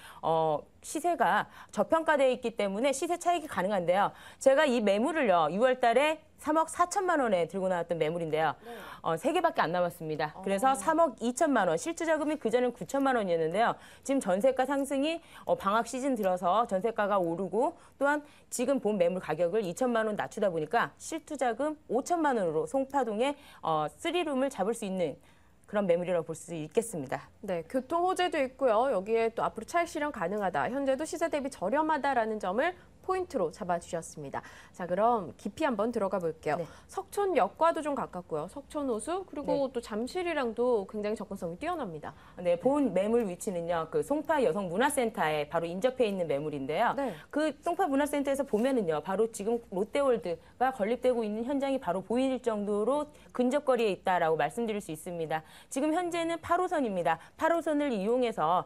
시세가 저평가되어 있기 때문에 시세 차익이 가능한데요. 제가 이 매물을요, 6월 달에 3억 4천만 원에 들고 나왔던 매물인데요. 3개밖에 안 남았습니다. 그래서 3억 2천만 원, 실투자금이 그전엔 9천만 원이었는데요. 지금 전세가 상승이 방학 시즌 들어서 전세가가 오르고 또한 지금 본 매물 가격을 2천만 원 낮추다 보니까 실투자금 5천만 원으로 송파동에 3룸을 잡을 수 있는 그런 매물이라고 볼 수 있겠습니다. 네, 교통 호재도 있고요. 여기에 또 앞으로 차익 실현 가능하다. 현재도 시세 대비 저렴하다라는 점을 포인트로 잡아주셨습니다. 자, 그럼 깊이 한번 들어가 볼게요. 네. 석촌역과도 좀 가깝고요. 석촌호수 그리고 네. 또 잠실이랑도 굉장히 접근성이 뛰어납니다. 네, 본 매물 위치는요. 그 송파 여성문화센터에 바로 인접해 있는 매물인데요. 네. 그 송파 문화센터에서 보면은요. 바로 지금 롯데월드가 건립되고 있는 현장이 바로 보일 정도로 근접거리에 있다라고 말씀드릴 수 있습니다. 지금 현재는 8호선입니다. 8호선을 이용해서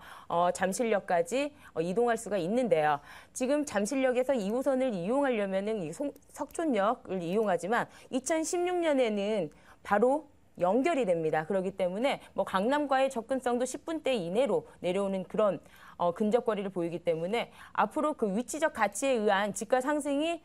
잠실역까지 이동할 수가 있는데요. 지금 잠실역에서 2호선을 이용하려면은 이 석촌역을 이용하지만 2016년에는 바로 연결이 됩니다. 그렇기 때문에 강남과의 접근성도 10분대 이내로 내려오는 그런 근접거리를 보이기 때문에 앞으로 그 위치적 가치에 의한 집가 상승이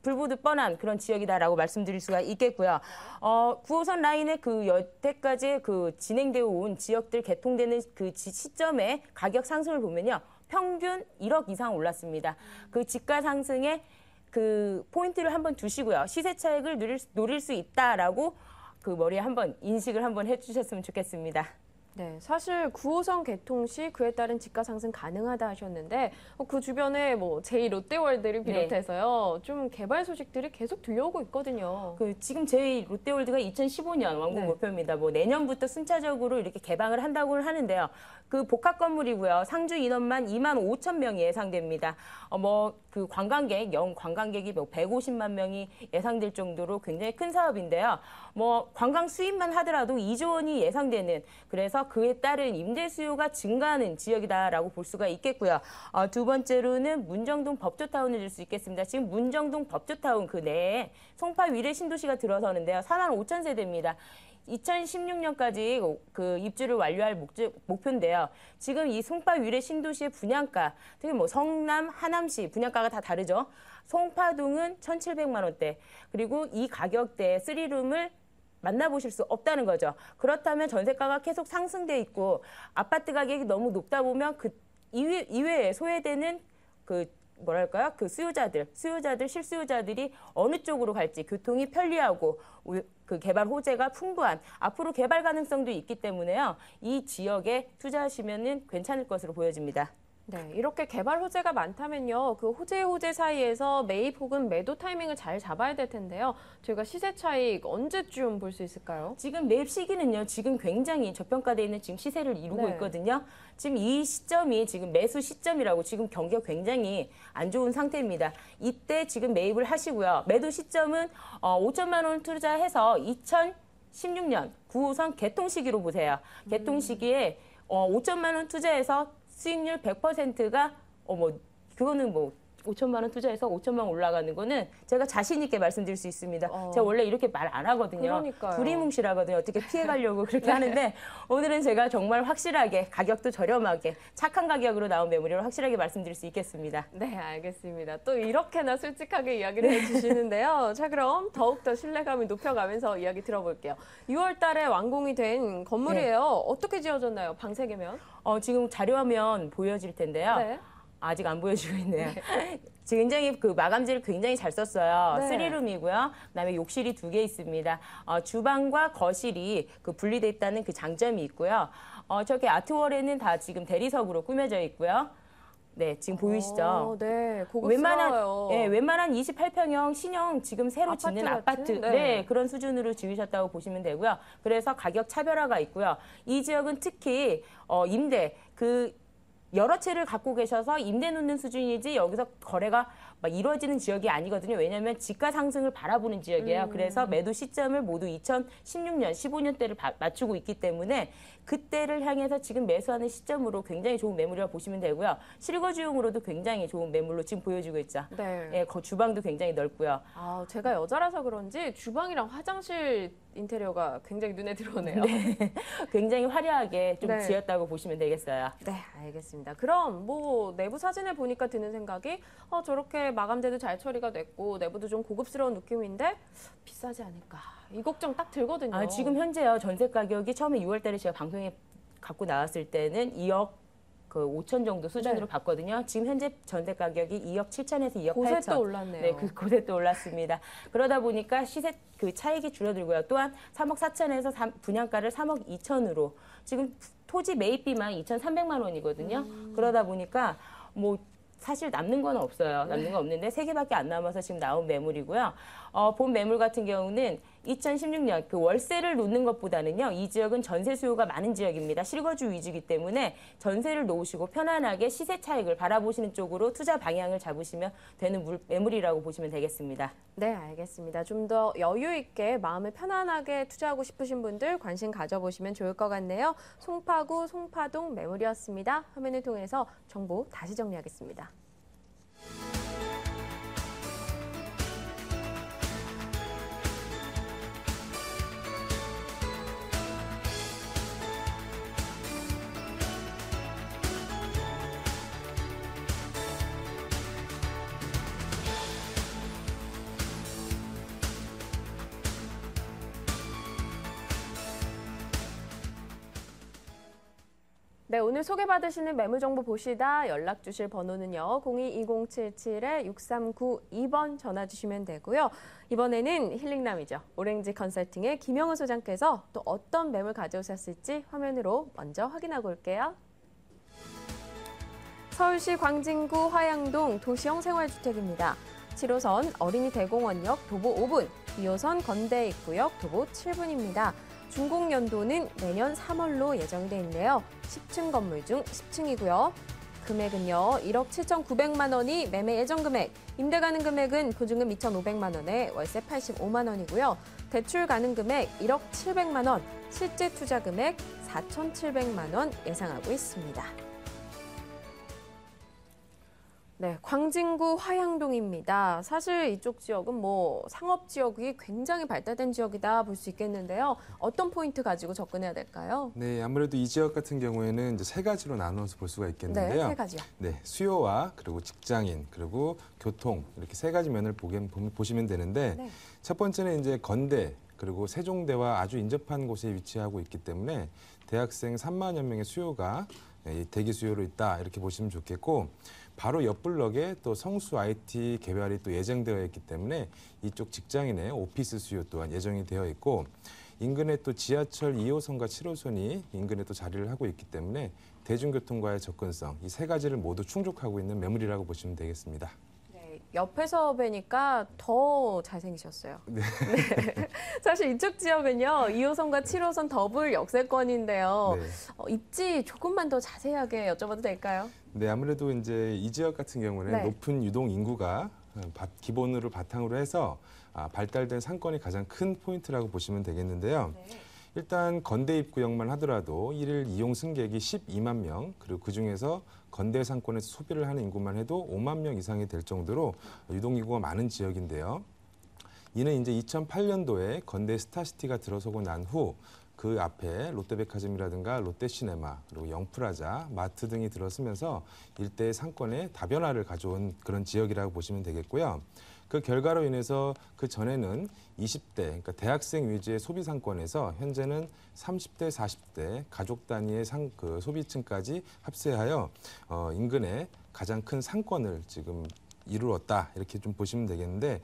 불보듯 뻔한 그런 지역이다라고 말씀드릴 수가 있겠고요. 9호선 라인의 그 여태까지 그 진행되어 온 지역들 개통되는 그 시점의 가격 상승을 보면요. 평균 1억 이상 올랐습니다. 그 집가 상승의 그 포인트를 한번 두시고요. 시세 차익을 노릴 수 있다라고 그 머리에 한번 인식을 한번 해주셨으면 좋겠습니다. 네, 사실 9호선 개통 시 그에 따른 집가 상승 가능하다 하셨는데 그 주변에 제2 롯데월드를 비롯해서요. 좀 개발 소식들이 계속 들려오고 있거든요. 지금 제2 롯데월드가 2015년 완공 네. 목표입니다. 내년부터 순차적으로 이렇게 개방을 한다고 하는데요. 그 복합 건물이고요. 상주 인원만 2만 5천 명이 예상됩니다. 그 관광객, 관광객이 150만 명이 예상될 정도로 굉장히 큰 사업인데요. 관광 수입만 하더라도 2조 원이 예상되는, 그래서 그에 따른 임대 수요가 증가하는 지역이다라고 볼 수가 있겠고요. 두 번째로는 문정동 법조타운을 줄 수 있겠습니다. 지금 문정동 법조타운 그 내에 송파 위례 신도시가 들어서는데요. 4만 5천 세대입니다. 2016년까지 그 입주를 완료할 목표인데요. 지금 이 송파 위례 신도시의 분양가, 특히 성남, 하남시 분양가가 다 다르죠. 송파동은 1,700만 원대, 그리고 이 가격대의 3룸을 만나보실 수 없다는 거죠. 그렇다면 전세가가 계속 상승돼 있고 아파트 가격이 너무 높다 보면 그 이외에 소외되는 그 수요자들, 실수요자들이 어느 쪽으로 갈지, 교통이 편리하고 그 개발 호재가 풍부한 앞으로 개발 가능성도 있기 때문에요. 이 지역에 투자하시면은 괜찮을 것으로 보여집니다. 네, 이렇게 개발 호재가 많다면요. 그 호재 사이에서 매입 혹은 매도 타이밍을 잘 잡아야 될 텐데요. 저희가 시세 차익 언제쯤 볼 수 있을까요? 지금 매입 시기는요. 지금 굉장히 저평가되어 있는 지금 시세를 이루고 있거든요. 지금 이 시점이 지금 매수 시점이라고, 지금 경기가 굉장히 안 좋은 상태입니다. 이때 지금 매입을 하시고요. 매도 시점은 5천만 원 투자해서 2016년 9호선 개통 시기로 보세요. 개통 시기에 5천만 원 투자해서 수익률 100%가 그거는 5천만 원 투자해서 5천만 원 올라가는 거는 제가 자신 있게 말씀드릴 수 있습니다. 제가 원래 이렇게 말 안 하거든요. 그러니까요. 두리뭉실하거든요. 어떻게 피해가려고 그렇게 하는데 오늘은 제가 정말 확실하게, 가격도 저렴하게 착한 가격으로 나온 매물이라고 확실하게 말씀드릴 수 있겠습니다. 네, 알겠습니다. 또 이렇게나 솔직하게 이야기를 해주시는데요. 자, 그럼 더욱더 신뢰감을 높여가면서 이야기 들어볼게요. 6월 달에 완공이 된 건물이에요. 어떻게 지어졌나요? 방 3개면? 지금 자료화면 보여질 텐데요. 네. 아직 안 보여주고 있네요. 굉장히 그 마감재를 굉장히 잘 썼어요. 네. 3룸이고요. 그다음에 욕실이 2개 있습니다. 주방과 거실이 그 분리돼 있다는 그 장점이 있고요. 저기 아트월에는 다 지금 대리석으로 꾸며져 있고요. 네, 지금 보이시죠? 네, 고급스러워요. 웬만한 28평형 신형 지금 새로 짓는 아파트, 네, 그런 수준으로 지으셨다고 보시면 되고요. 그래서 가격 차별화가 있고요. 이 지역은 특히 임대, 여러 채를 갖고 계셔서 임대 놓는 수준이지 여기서 거래가 막 이루어지는 지역이 아니거든요. 왜냐하면 지가 상승을 바라보는 지역이에요. 그래서 매도 시점을 모두 2016년, 15년대를 맞추고 있기 때문에 그때를 향해서 지금 매수하는 시점으로 굉장히 좋은 매물이라고 보시면 되고요. 실거주용으로도 굉장히 좋은 매물로 지금 보여지고 있죠. 네. 예, 주방도 굉장히 넓고요. 제가 여자라서 그런지 주방이랑 화장실 인테리어가 굉장히 눈에 들어오네요. 네, 굉장히 화려하게 좀 네. 지었다고 보시면 되겠어요. 네, 알겠습니다. 그럼 내부 사진을 보니까 드는 생각이 저렇게 마감재도 잘 처리가 됐고 내부도 좀 고급스러운 느낌인데 비싸지 않을까. 이 걱정 딱 들거든요. 지금 현재요. 전세 가격이 처음에 6월 달에 제가 방송에 갖고 나왔을 때는 2억 5천 정도 수준으로 봤거든요. 지금 현재 전세 가격이 2억 7천에서 2억 8천. 곳에 또 올랐네요. 네, 곳에 또 올랐습니다. 그러다 보니까 시세 차익이 줄어들고요. 또한 3억 4천에서 분양가를 3억 2천으로 지금 토지 매입비만 2,300만 원이거든요. 그러다 보니까 사실 남는 건 없어요. 남는 건 없는데 3개밖에 안 남아서 지금 나온 매물이고요. 본 매물 같은 경우는 2016년 그 월세를 놓는 것보다는요. 이 지역은 전세 수요가 많은 지역입니다. 실거주 위주이기 때문에 전세를 놓으시고 편안하게 시세 차익을 바라보시는 쪽으로 투자 방향을 잡으시면 되는 매물이라고 보시면 되겠습니다. 네, 알겠습니다. 좀 더 여유 있게 마음을 편안하게 투자하고 싶으신 분들 관심 가져보시면 좋을 것 같네요. 송파구 송파동 매물이었습니다. 화면을 통해서 정보 다시 정리하겠습니다. 네, 오늘 소개받으시는 매물정보 보시다 연락 주실 번호는요. 02-2077-6392번 전화 주시면 되고요. 이번에는 힐링남이죠. 오렌지 컨설팅의 김영은 소장께서 또 어떤 매물 가져오셨을지 화면으로 먼저 확인하고 올게요. 서울시 광진구 화양동 도시형 생활주택입니다. 7호선 어린이 대공원역 도보 5분, 2호선 건대입구역 도보 7분입니다. 준공 연도는 내년 3월로 예정이 돼 있네요. 10층 건물 중 10층이고요. 금액은요, 1억 7,900만 원이 매매 예정 금액, 임대 가능 금액은 보증금 2,500만 원에 월세 85만 원이고요. 대출 가능 금액 1억 700만 원, 실제 투자 금액 4,700만 원 예상하고 있습니다. 네, 광진구 화양동입니다. 사실 이쪽 지역은 상업 지역이 굉장히 발달된 지역이다 볼 수 있겠는데요. 어떤 포인트 가지고 접근해야 될까요? 네, 아무래도 이 지역 같은 경우에는 이제 세 가지로 나누어서 볼 수가 있겠는데요. 네, 세 가지요. 네, 수요와 그리고 직장인 그리고 교통 이렇게 세 가지 면을 보시면 되는데 네. 첫 번째는 이제 건대 그리고 세종대와 아주 인접한 곳에 위치하고 있기 때문에 대학생 3만여 명의 수요가 대기 수요로 있다 이렇게 보시면 좋겠고. 바로 옆 블럭에 또 성수 IT 개발이 또 예정되어 있기 때문에 이쪽 직장인의 오피스 수요 또한 예정이 되어 있고 인근에 또 지하철 2호선과 7호선이 인근에 또 자리를 하고 있기 때문에 대중교통과의 접근성 이 세 가지를 모두 충족하고 있는 매물이라고 보시면 되겠습니다. 네, 옆에서 뵈니까 더 잘생기셨어요. 네. 네. 사실 이쪽 지역은요, 2호선과 7호선 더블 역세권인데요. 네. 입지 조금만 더 자세하게 여쭤봐도 될까요? 네, 아무래도 이제 이 지역 같은 경우는 네. 높은 유동 인구가 기본으로 바탕으로 해서 발달된 상권이 가장 큰 포인트라고 보시면 되겠는데요. 네. 일단 건대 입구역만 하더라도 일일 이용 승객이 12만 명, 그리고 그중에서 건대 상권에서 소비를 하는 인구만 해도 5만 명 이상이 될 정도로 유동 인구가 많은 지역인데요. 이는 이제 2008년도에 건대 스타시티가 들어서고 난 후 그 앞에 롯데백화점이라든가 롯데시네마 그리고 영프라자, 마트 등이 들어서면서 일대의 상권에 다변화를 가져온 그런 지역이라고 보시면 되겠고요. 그 결과로 인해서 그 전에는 20대, 그러니까 대학생 위주의 소비 상권에서 현재는 30대, 40대 가족 단위의 소비층까지 합세하여 인근의 가장 큰 상권을 지금 이루었다 이렇게 좀 보시면 되겠는데.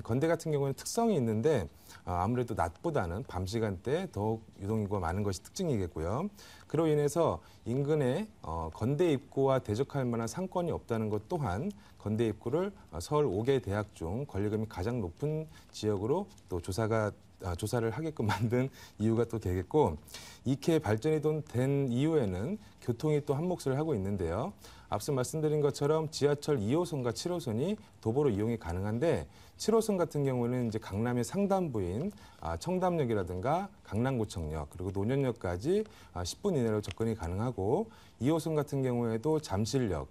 건대 같은 경우는 특성이 있는데 아무래도 낮보다는 밤 시간대에 더욱 유동인구가 많은 것이 특징이겠고요. 그로 인해서 인근에 건대 입구와 대적할 만한 상권이 없다는 것 또한 건대 입구를 서울 5개 대학 중 권리금이 가장 높은 지역으로 또 조사를 하게끔 만든 이유가 또 되겠고 이렇게 발전이 된 이후에는 교통이 또 한 몫을 하고 있는데요. 앞서 말씀드린 것처럼 지하철 2호선과 7호선이 도보로 이용이 가능한데 7호선 같은 경우는 이제 강남의 상단부인 청담역이라든가 강남구청역 그리고 논현역까지 10분 이내로 접근이 가능하고 2호선 같은 경우에도 잠실역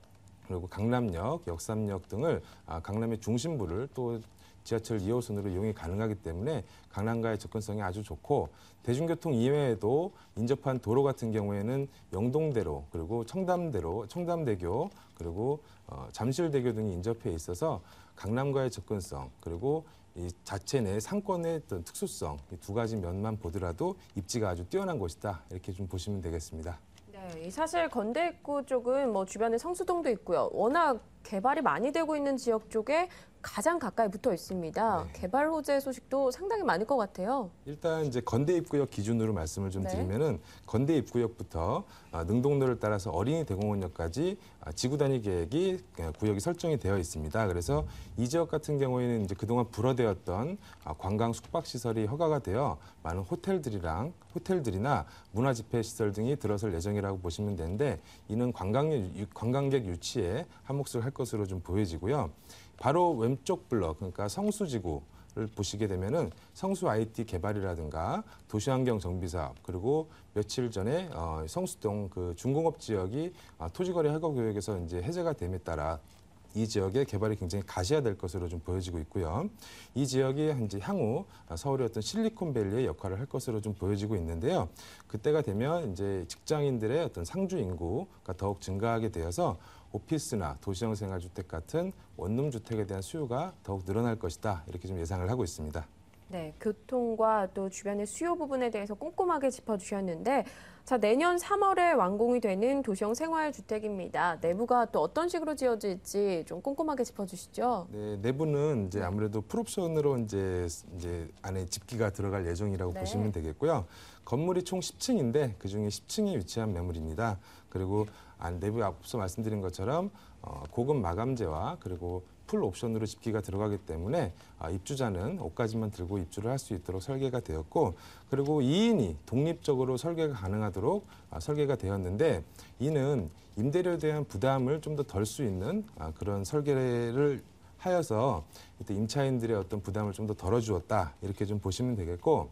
그리고 강남역, 역삼역 등을 강남의 중심부를 또 지하철 2호선으로 이용이 가능하기 때문에 강남과의 접근성이 아주 좋고 대중교통 이외에도 인접한 도로 같은 경우에는 영동대로 그리고 청담대교 그리고 잠실대교 등이 인접해 있어서 강남과의 접근성 그리고 이 자체 내 상권의 어떤 특수성 이 두 가지 면만 보더라도 입지가 아주 뛰어난 곳이다 이렇게 좀 보시면 되겠습니다. 네, 사실 건대 입구 쪽은 주변에 성수동도 있고요. 워낙 개발이 많이 되고 있는 지역 쪽에 가장 가까이 붙어 있습니다. 네. 개발 호재 소식도 상당히 많을 것 같아요. 일단 이제 건대 입구역 기준으로 말씀을 좀 네. 드리면은 건대 입구역부터 능동로를 따라서 어린이 대공원역까지 지구 단위 계획이 구역이 설정이 되어 있습니다. 그래서 이 지역 같은 경우에는 이제 그동안 불허되었던 관광 숙박 시설이 허가가 되어 많은 호텔들이나 문화 집회 시설 등이 들어설 예정이라고 보시면 되는데 이는 관광객 유치에 한 몫을 할 것으로 좀 보여지고요. 바로 왼쪽 블럭, 그러니까 성수지구를 보시게 되면은 성수 IT 개발이라든가 도시환경 정비 사업 그리고 며칠 전에 성수동 그 중공업 지역이 토지거래 허가 구역에서 이제 해제가 됨에 따라 이 지역의 개발이 굉장히 가시화될 것으로 좀 보여지고 있고요. 이 지역이 이제 향후 서울의 어떤 실리콘밸리의 역할을 할 것으로 좀 보여지고 있는데요. 그때가 되면 이제 직장인들의 어떤 상주 인구가 더욱 증가하게 되어서 오피스나 도시형 생활주택 같은 원룸 주택에 대한 수요가 더욱 늘어날 것이다. 이렇게 좀 예상을 하고 있습니다. 네, 교통과 또 주변의 수요 부분에 대해서 꼼꼼하게 짚어주셨는데 자, 내년 3월에 완공이 되는 도시형 생활주택입니다. 내부가 또 어떤 식으로 지어질지 좀 꼼꼼하게 짚어주시죠. 네, 내부는 이제 아무래도 풀옵션으로 이제 안에 집기가 들어갈 예정이라고 네. 보시면 되겠고요. 건물이 총 10층인데 그중에 10층이 위치한 매물입니다. 그리고 내부에 앞서 말씀드린 것처럼 고급 마감재와 그리고 풀 옵션으로 집기가 들어가기 때문에 입주자는 옷가지만 들고 입주를 할 수 있도록 설계가 되었고, 그리고 2인이 독립적으로 설계가 가능하도록 설계가 되었는데, 이는 임대료에 대한 부담을 좀 더 덜 수 있는 그런 설계를 하여서 이때 임차인들의 어떤 부담을 좀 더 덜어주었다, 이렇게 좀 보시면 되겠고,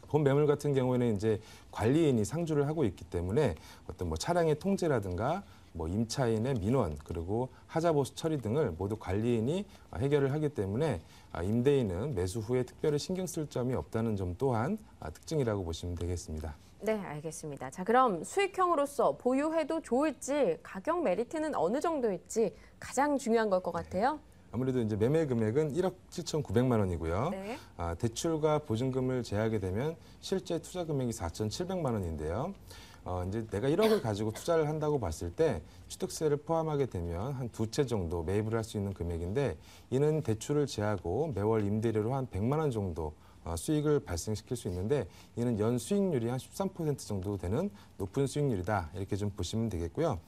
본 매물 같은 경우에는 이제 관리인이 상주를 하고 있기 때문에 어떤 뭐 차량의 통제라든가 뭐 임차인의 민원, 그리고 하자보수 처리 등을 모두 관리인이 해결을 하기 때문에 임대인은 매수 후에 특별히 신경 쓸 점이 없다는 점 또한 특징이라고 보시면 되겠습니다. 네, 알겠습니다. 자, 그럼 수익형으로서 보유해도 좋을지, 가격 메리트는 어느 정도일지 가장 중요한 걸 것 같아요. 아무래도 이제 매매 금액은 1억 7,900만 원이고요. 네. 대출과 보증금을 제하게 되면 실제 투자 금액이 4,700만 원인데요. 이제 내가 1억을 가지고 투자를 한다고 봤을 때 취득세를 포함하게 되면 한 2채 정도 매입을 할 수 있는 금액인데, 이는 대출을 제하고 매월 임대료로 한 100만 원 정도 수익을 발생시킬 수 있는데, 이는 연 수익률이 한 13% 정도 되는 높은 수익률이다, 이렇게 좀 보시면 되겠고요.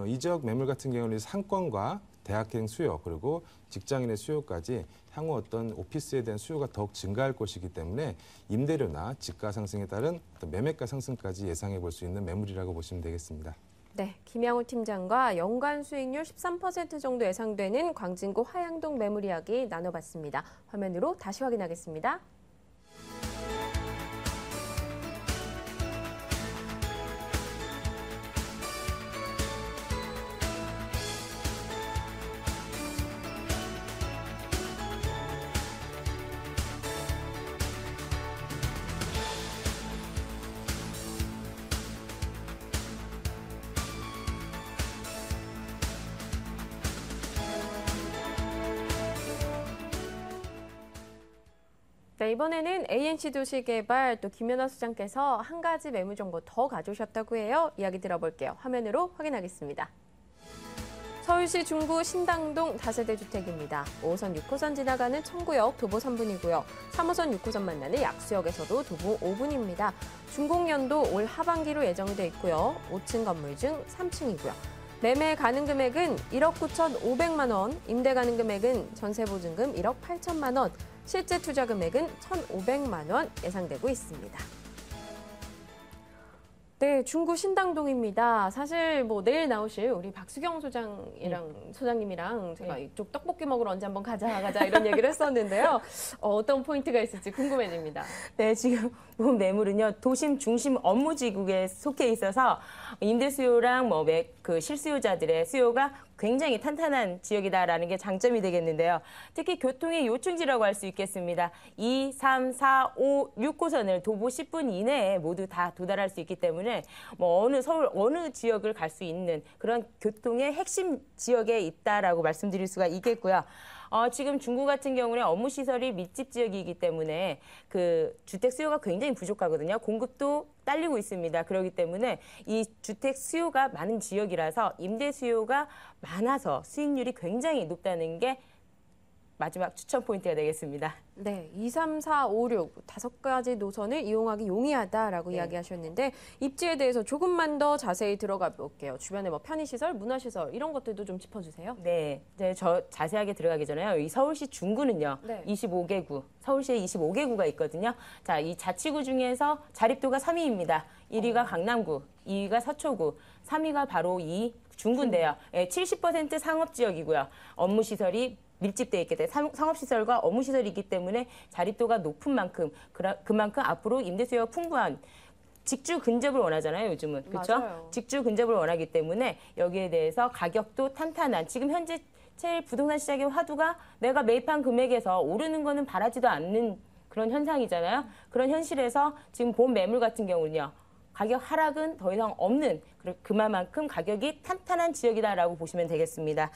이 지역 매물 같은 경우는 상권과 대학생 수요, 그리고 직장인의 수요까지 향후 어떤 오피스에 대한 수요가 더욱 증가할 것이기 때문에 임대료나 집가 상승에 따른 어떤 매매가 상승까지 예상해 볼 수 있는 매물이라고 보시면 되겠습니다. 네, 김양호 팀장과 연간 수익률 13% 정도 예상되는 광진구 화양동 매물 이야기 나눠봤습니다. 화면으로 다시 확인하겠습니다. 네, 이번에는 ANC 도시개발 또 김연아 소장께서 한 가지 매물 정보 더 가져오셨다고 해요. 이야기 들어볼게요. 화면으로 확인하겠습니다. 서울시 중구 신당동 다세대 주택입니다. 5호선 6호선 지나가는 청구역 도보 3분이고요. 3호선 6호선 만나는 약수역에서도 도보 5분입니다. 준공연도 올 하반기로 예정돼 있고요. 5층 건물 중 3층이고요. 매매 가능 금액은 1억 9,500만 원, 임대 가능 금액은 전세보증금 1억 8천만 원, 실제 투자 금액은 1,500만 원 예상되고 있습니다. 네, 중구 신당동입니다. 사실 뭐 내일 나오실 우리 박수경 소장님이랑 제가 이쪽 떡볶이 먹으러 언제 한번 가자 이런 얘기를 했었는데요. 어떤 포인트가 있을지 궁금해집니다. 네, 지금 본 매물은요, 도심 중심 업무지구에 속해 있어서 임대 수요랑 그 실수요자들의 수요가 굉장히 탄탄한 지역이다라는 게 장점이 되겠는데요. 특히 교통의 요충지라고 할 수 있겠습니다. 2, 3, 4, 5, 6호선을 도보 10분 이내에 모두 다 도달할 수 있기 때문에 서울 어느 지역을 갈 수 있는 그런 교통의 핵심 지역에 있다라고 말씀드릴 수가 있겠고요. 지금 중구 같은 경우는 업무시설이 밀집 지역이기 때문에 그 주택 수요가 굉장히 부족하거든요. 공급도 딸리고 있습니다. 그렇기 때문에 이 주택 수요가 많은 지역이라서 임대 수요가 많아서 수익률이 굉장히 높다는 게 마지막 추천 포인트가 되겠습니다. 네, 2, 3, 4, 5, 6, 5가지 노선을 이용하기 용이하다라고 네. 이야기하셨는데 입지에 대해서 조금만 더 자세히 들어가 볼게요. 주변에 뭐 편의시설, 문화시설 이런 것들도 좀 짚어주세요. 네, 저 자세하게 들어가기 전에요. 이 서울시 중구는요, 네. 25개구, 서울시에 25개구가 있거든요. 자, 이 자치구 중에서 자립도가 3위입니다. 1위가 강남구, 2위가 서초구, 3위가 바로 이 중구인데요. 70% 상업지역이고요. 업무시설이 밀집되어 있기 때문에 상업시설과 업무시설이기 때문에 자립도가 높은 만큼 그만큼 앞으로 임대 수요가 풍부한 직주 근접을 원하잖아요, 요즘은. 그렇죠? 맞아요. 직주 근접을 원하기 때문에 여기에 대해서 가격도 탄탄한 지금 현재 제일 부동산 시장의 화두가 내가 매입한 금액에서 오르는 거는 바라지도 않는 그런 현상이잖아요. 그런 현실에서 지금 본 매물 같은 경우는요. 가격 하락은 더 이상 없는 그만큼 가격이 탄탄한 지역이다라고 보시면 되겠습니다.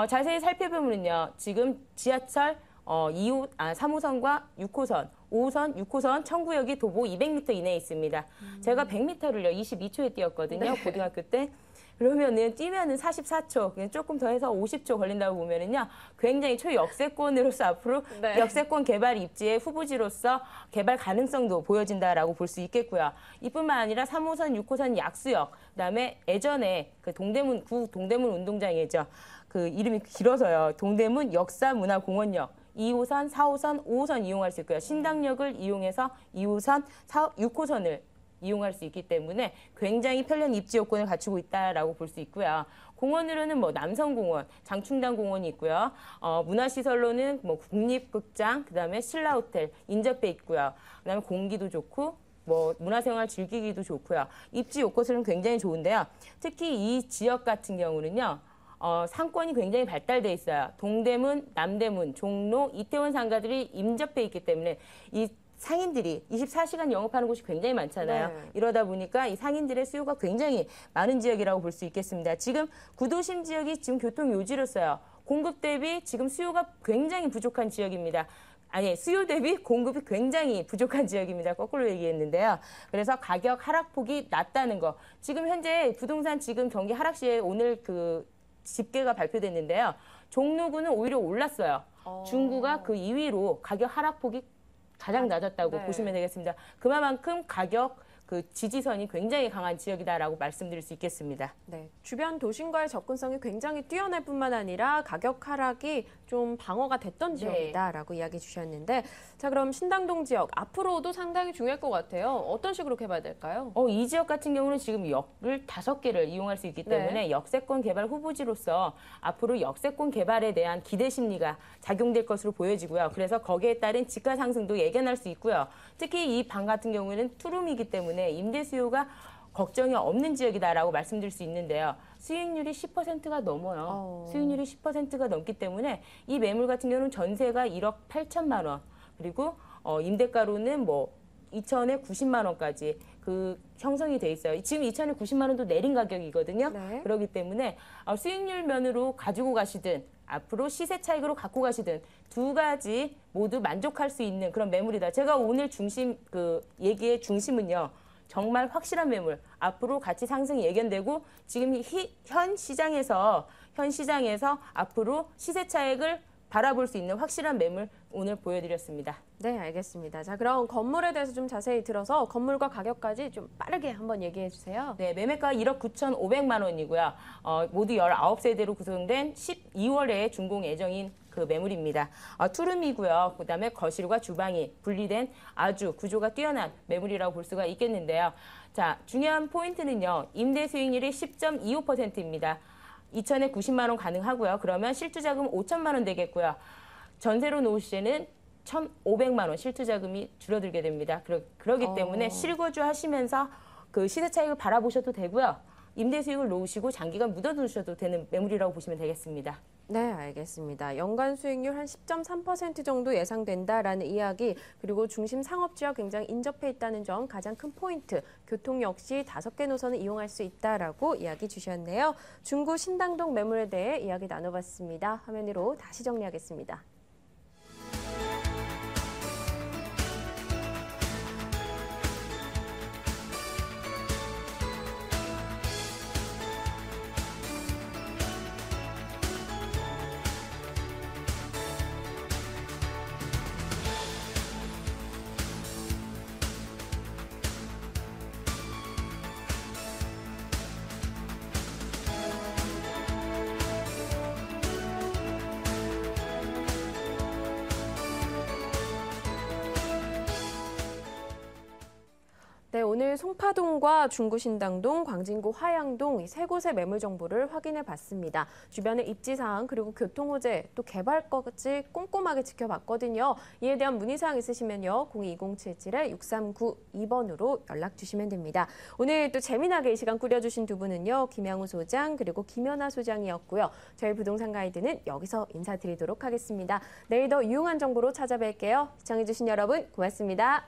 자세히 살펴보면요. 지금 지하철 3호선과 6호선, 5호선, 6호선 청구역이 도보 200m 이내에 있습니다. 제가 100m를요 22초에 뛰었거든요. 네. 고등학교 때. 그러면은 뛰면은 44초, 그냥 조금 더 해서 50초 걸린다고 보면은요, 굉장히 초역세권으로서 앞으로 네. 역세권 개발 입지의 후보지로서 개발 가능성도 보여진다라고 볼 수 있겠고요. 이뿐만 아니라 3호선, 6호선 약수역, 그다음에 예전에 그 구 동대문 운동장이죠. 그 이름이 길어서요. 동대문 역사문화공원역. 2호선, 4호선, 5호선 이용할 수 있고요. 신당역을 이용해서 2호선, 6호선을 이용할 수 있기 때문에 굉장히 편리한 입지 요건을 갖추고 있다라고 볼 수 있고요. 공원으로는 뭐 남성공원, 장충당공원이 있고요. 문화시설로는 뭐 국립극장, 그다음에 신라호텔 인접해 있고요. 그다음에 공기도 좋고 뭐 문화생활 즐기기도 좋고요. 입지 요건은 굉장히 좋은데요. 특히 이 지역 같은 경우는요. 상권이 굉장히 발달돼 있어요. 동대문, 남대문, 종로, 이태원 상가들이 임접해 있기 때문에 이 상인들이 24시간 영업하는 곳이 굉장히 많잖아요. 네. 이러다 보니까 이 상인들의 수요가 굉장히 많은 지역이라고 볼 수 있겠습니다. 지금 구도심 지역이 지금 교통 요지로서요. 공급 대비 지금 수요가 굉장히 부족한 지역입니다. 아니, 수요 대비 공급이 굉장히 부족한 지역입니다. 거꾸로 얘기했는데요. 그래서 가격 하락폭이 낮다는 거. 지금 현재 부동산 지금 경기 하락시에 오늘 그 집계가 발표됐는데요. 종로구는 오히려 올랐어요. 중구가 그 2위로 가격 하락폭이 가장 낮았다고 네. 보시면 되겠습니다. 그만큼 가격 그 지지선이 굉장히 강한 지역이다라고 말씀드릴 수 있겠습니다. 네, 주변 도심과의 접근성이 굉장히 뛰어날 뿐만 아니라 가격 하락이 좀 방어가 됐던 지역이다라고 이야기 주셨는데, 자, 그럼 신당동 지역 앞으로도 상당히 중요할 것 같아요. 어떤 식으로 개발될까요? 이 지역 같은 경우는 지금 역을 5개를 이용할 수 있기 때문에 네. 역세권 개발 후보지로서 앞으로 역세권 개발에 대한 기대 심리가 작용될 것으로 보여지고요. 그래서 거기에 따른 집가 상승도 예견할 수 있고요. 특히 이 방 같은 경우에는 투룸이기 때문에 임대 수요가 걱정이 없는 지역이다라고 말씀드릴 수 있는데요. 수익률이 10%가 넘어요. 수익률이 10%가 넘기 때문에 이 매물 같은 경우는 전세가 1억 8천만 원, 그리고 임대가로는 뭐 2천에 90만 원까지 그 형성이 돼 있어요. 지금 2천에 90만 원도 내린 가격이거든요. 네. 그렇기 때문에 수익률 면으로 가지고 가시든 앞으로 시세 차익으로 갖고 가시든 두 가지 모두 만족할 수 있는 그런 매물이다. 제가 오늘 얘기의 중심은요. 정말 확실한 매물, 앞으로 가치 상승이 예견되고 지금 현 시장에서 앞으로 시세 차익을 바라볼 수 있는 확실한 매물 오늘 보여드렸습니다. 네, 알겠습니다. 자, 그럼 건물에 대해서 좀 자세히 들어서 건물과 가격까지 좀 빠르게 한번 얘기해 주세요. 네, 매매가 1억 9,500만 원이고요. 모두 19세대로 구성된 12월에 준공 예정인 그 매물입니다. 투룸이고요. 그다음에 거실과 주방이 분리된 아주 구조가 뛰어난 매물이라고 볼 수가 있겠는데요. 자, 중요한 포인트는요. 임대 수익률이 10.25%입니다. 2천에 90만 원 가능하고요. 그러면 실투자금 5천만 원 되겠고요. 전세로 놓을 시에는 1,500만 원 실투자금이 줄어들게 됩니다. 그러기 때문에 실거주 하시면서 그 시세 차익을 바라보셔도 되고요. 임대 수익을 놓으시고 장기간 묻어두셔도 되는 매물이라고 보시면 되겠습니다. 네, 알겠습니다. 연간 수익률 한 10.3% 정도 예상된다라는 이야기, 그리고 중심 상업지와 굉장히 인접해 있다는 점 가장 큰 포인트, 교통 역시 5개 노선을 이용할 수 있다라고 이야기 주셨네요. 중구 신당동 매물에 대해 이야기 나눠봤습니다. 화면 위로 다시 정리하겠습니다. 네, 오늘 송파동과 중구신당동, 광진구 화양동 이 세 곳의 매물 정보를 확인해 봤습니다. 주변의 입지 사항 그리고 교통 호재 또 개발까지 꼼꼼하게 지켜봤거든요. 이에 대한 문의사항 있으시면요. 02-2077-6392번으로 연락 주시면 됩니다. 오늘 또 재미나게 이 시간 꾸려주신 두 분은요. 김양우 소장 그리고 김연아 소장이었고요. 저희 부동산 가이드는 여기서 인사드리도록 하겠습니다. 내일 더 유용한 정보로 찾아뵐게요. 시청해주신 여러분 고맙습니다.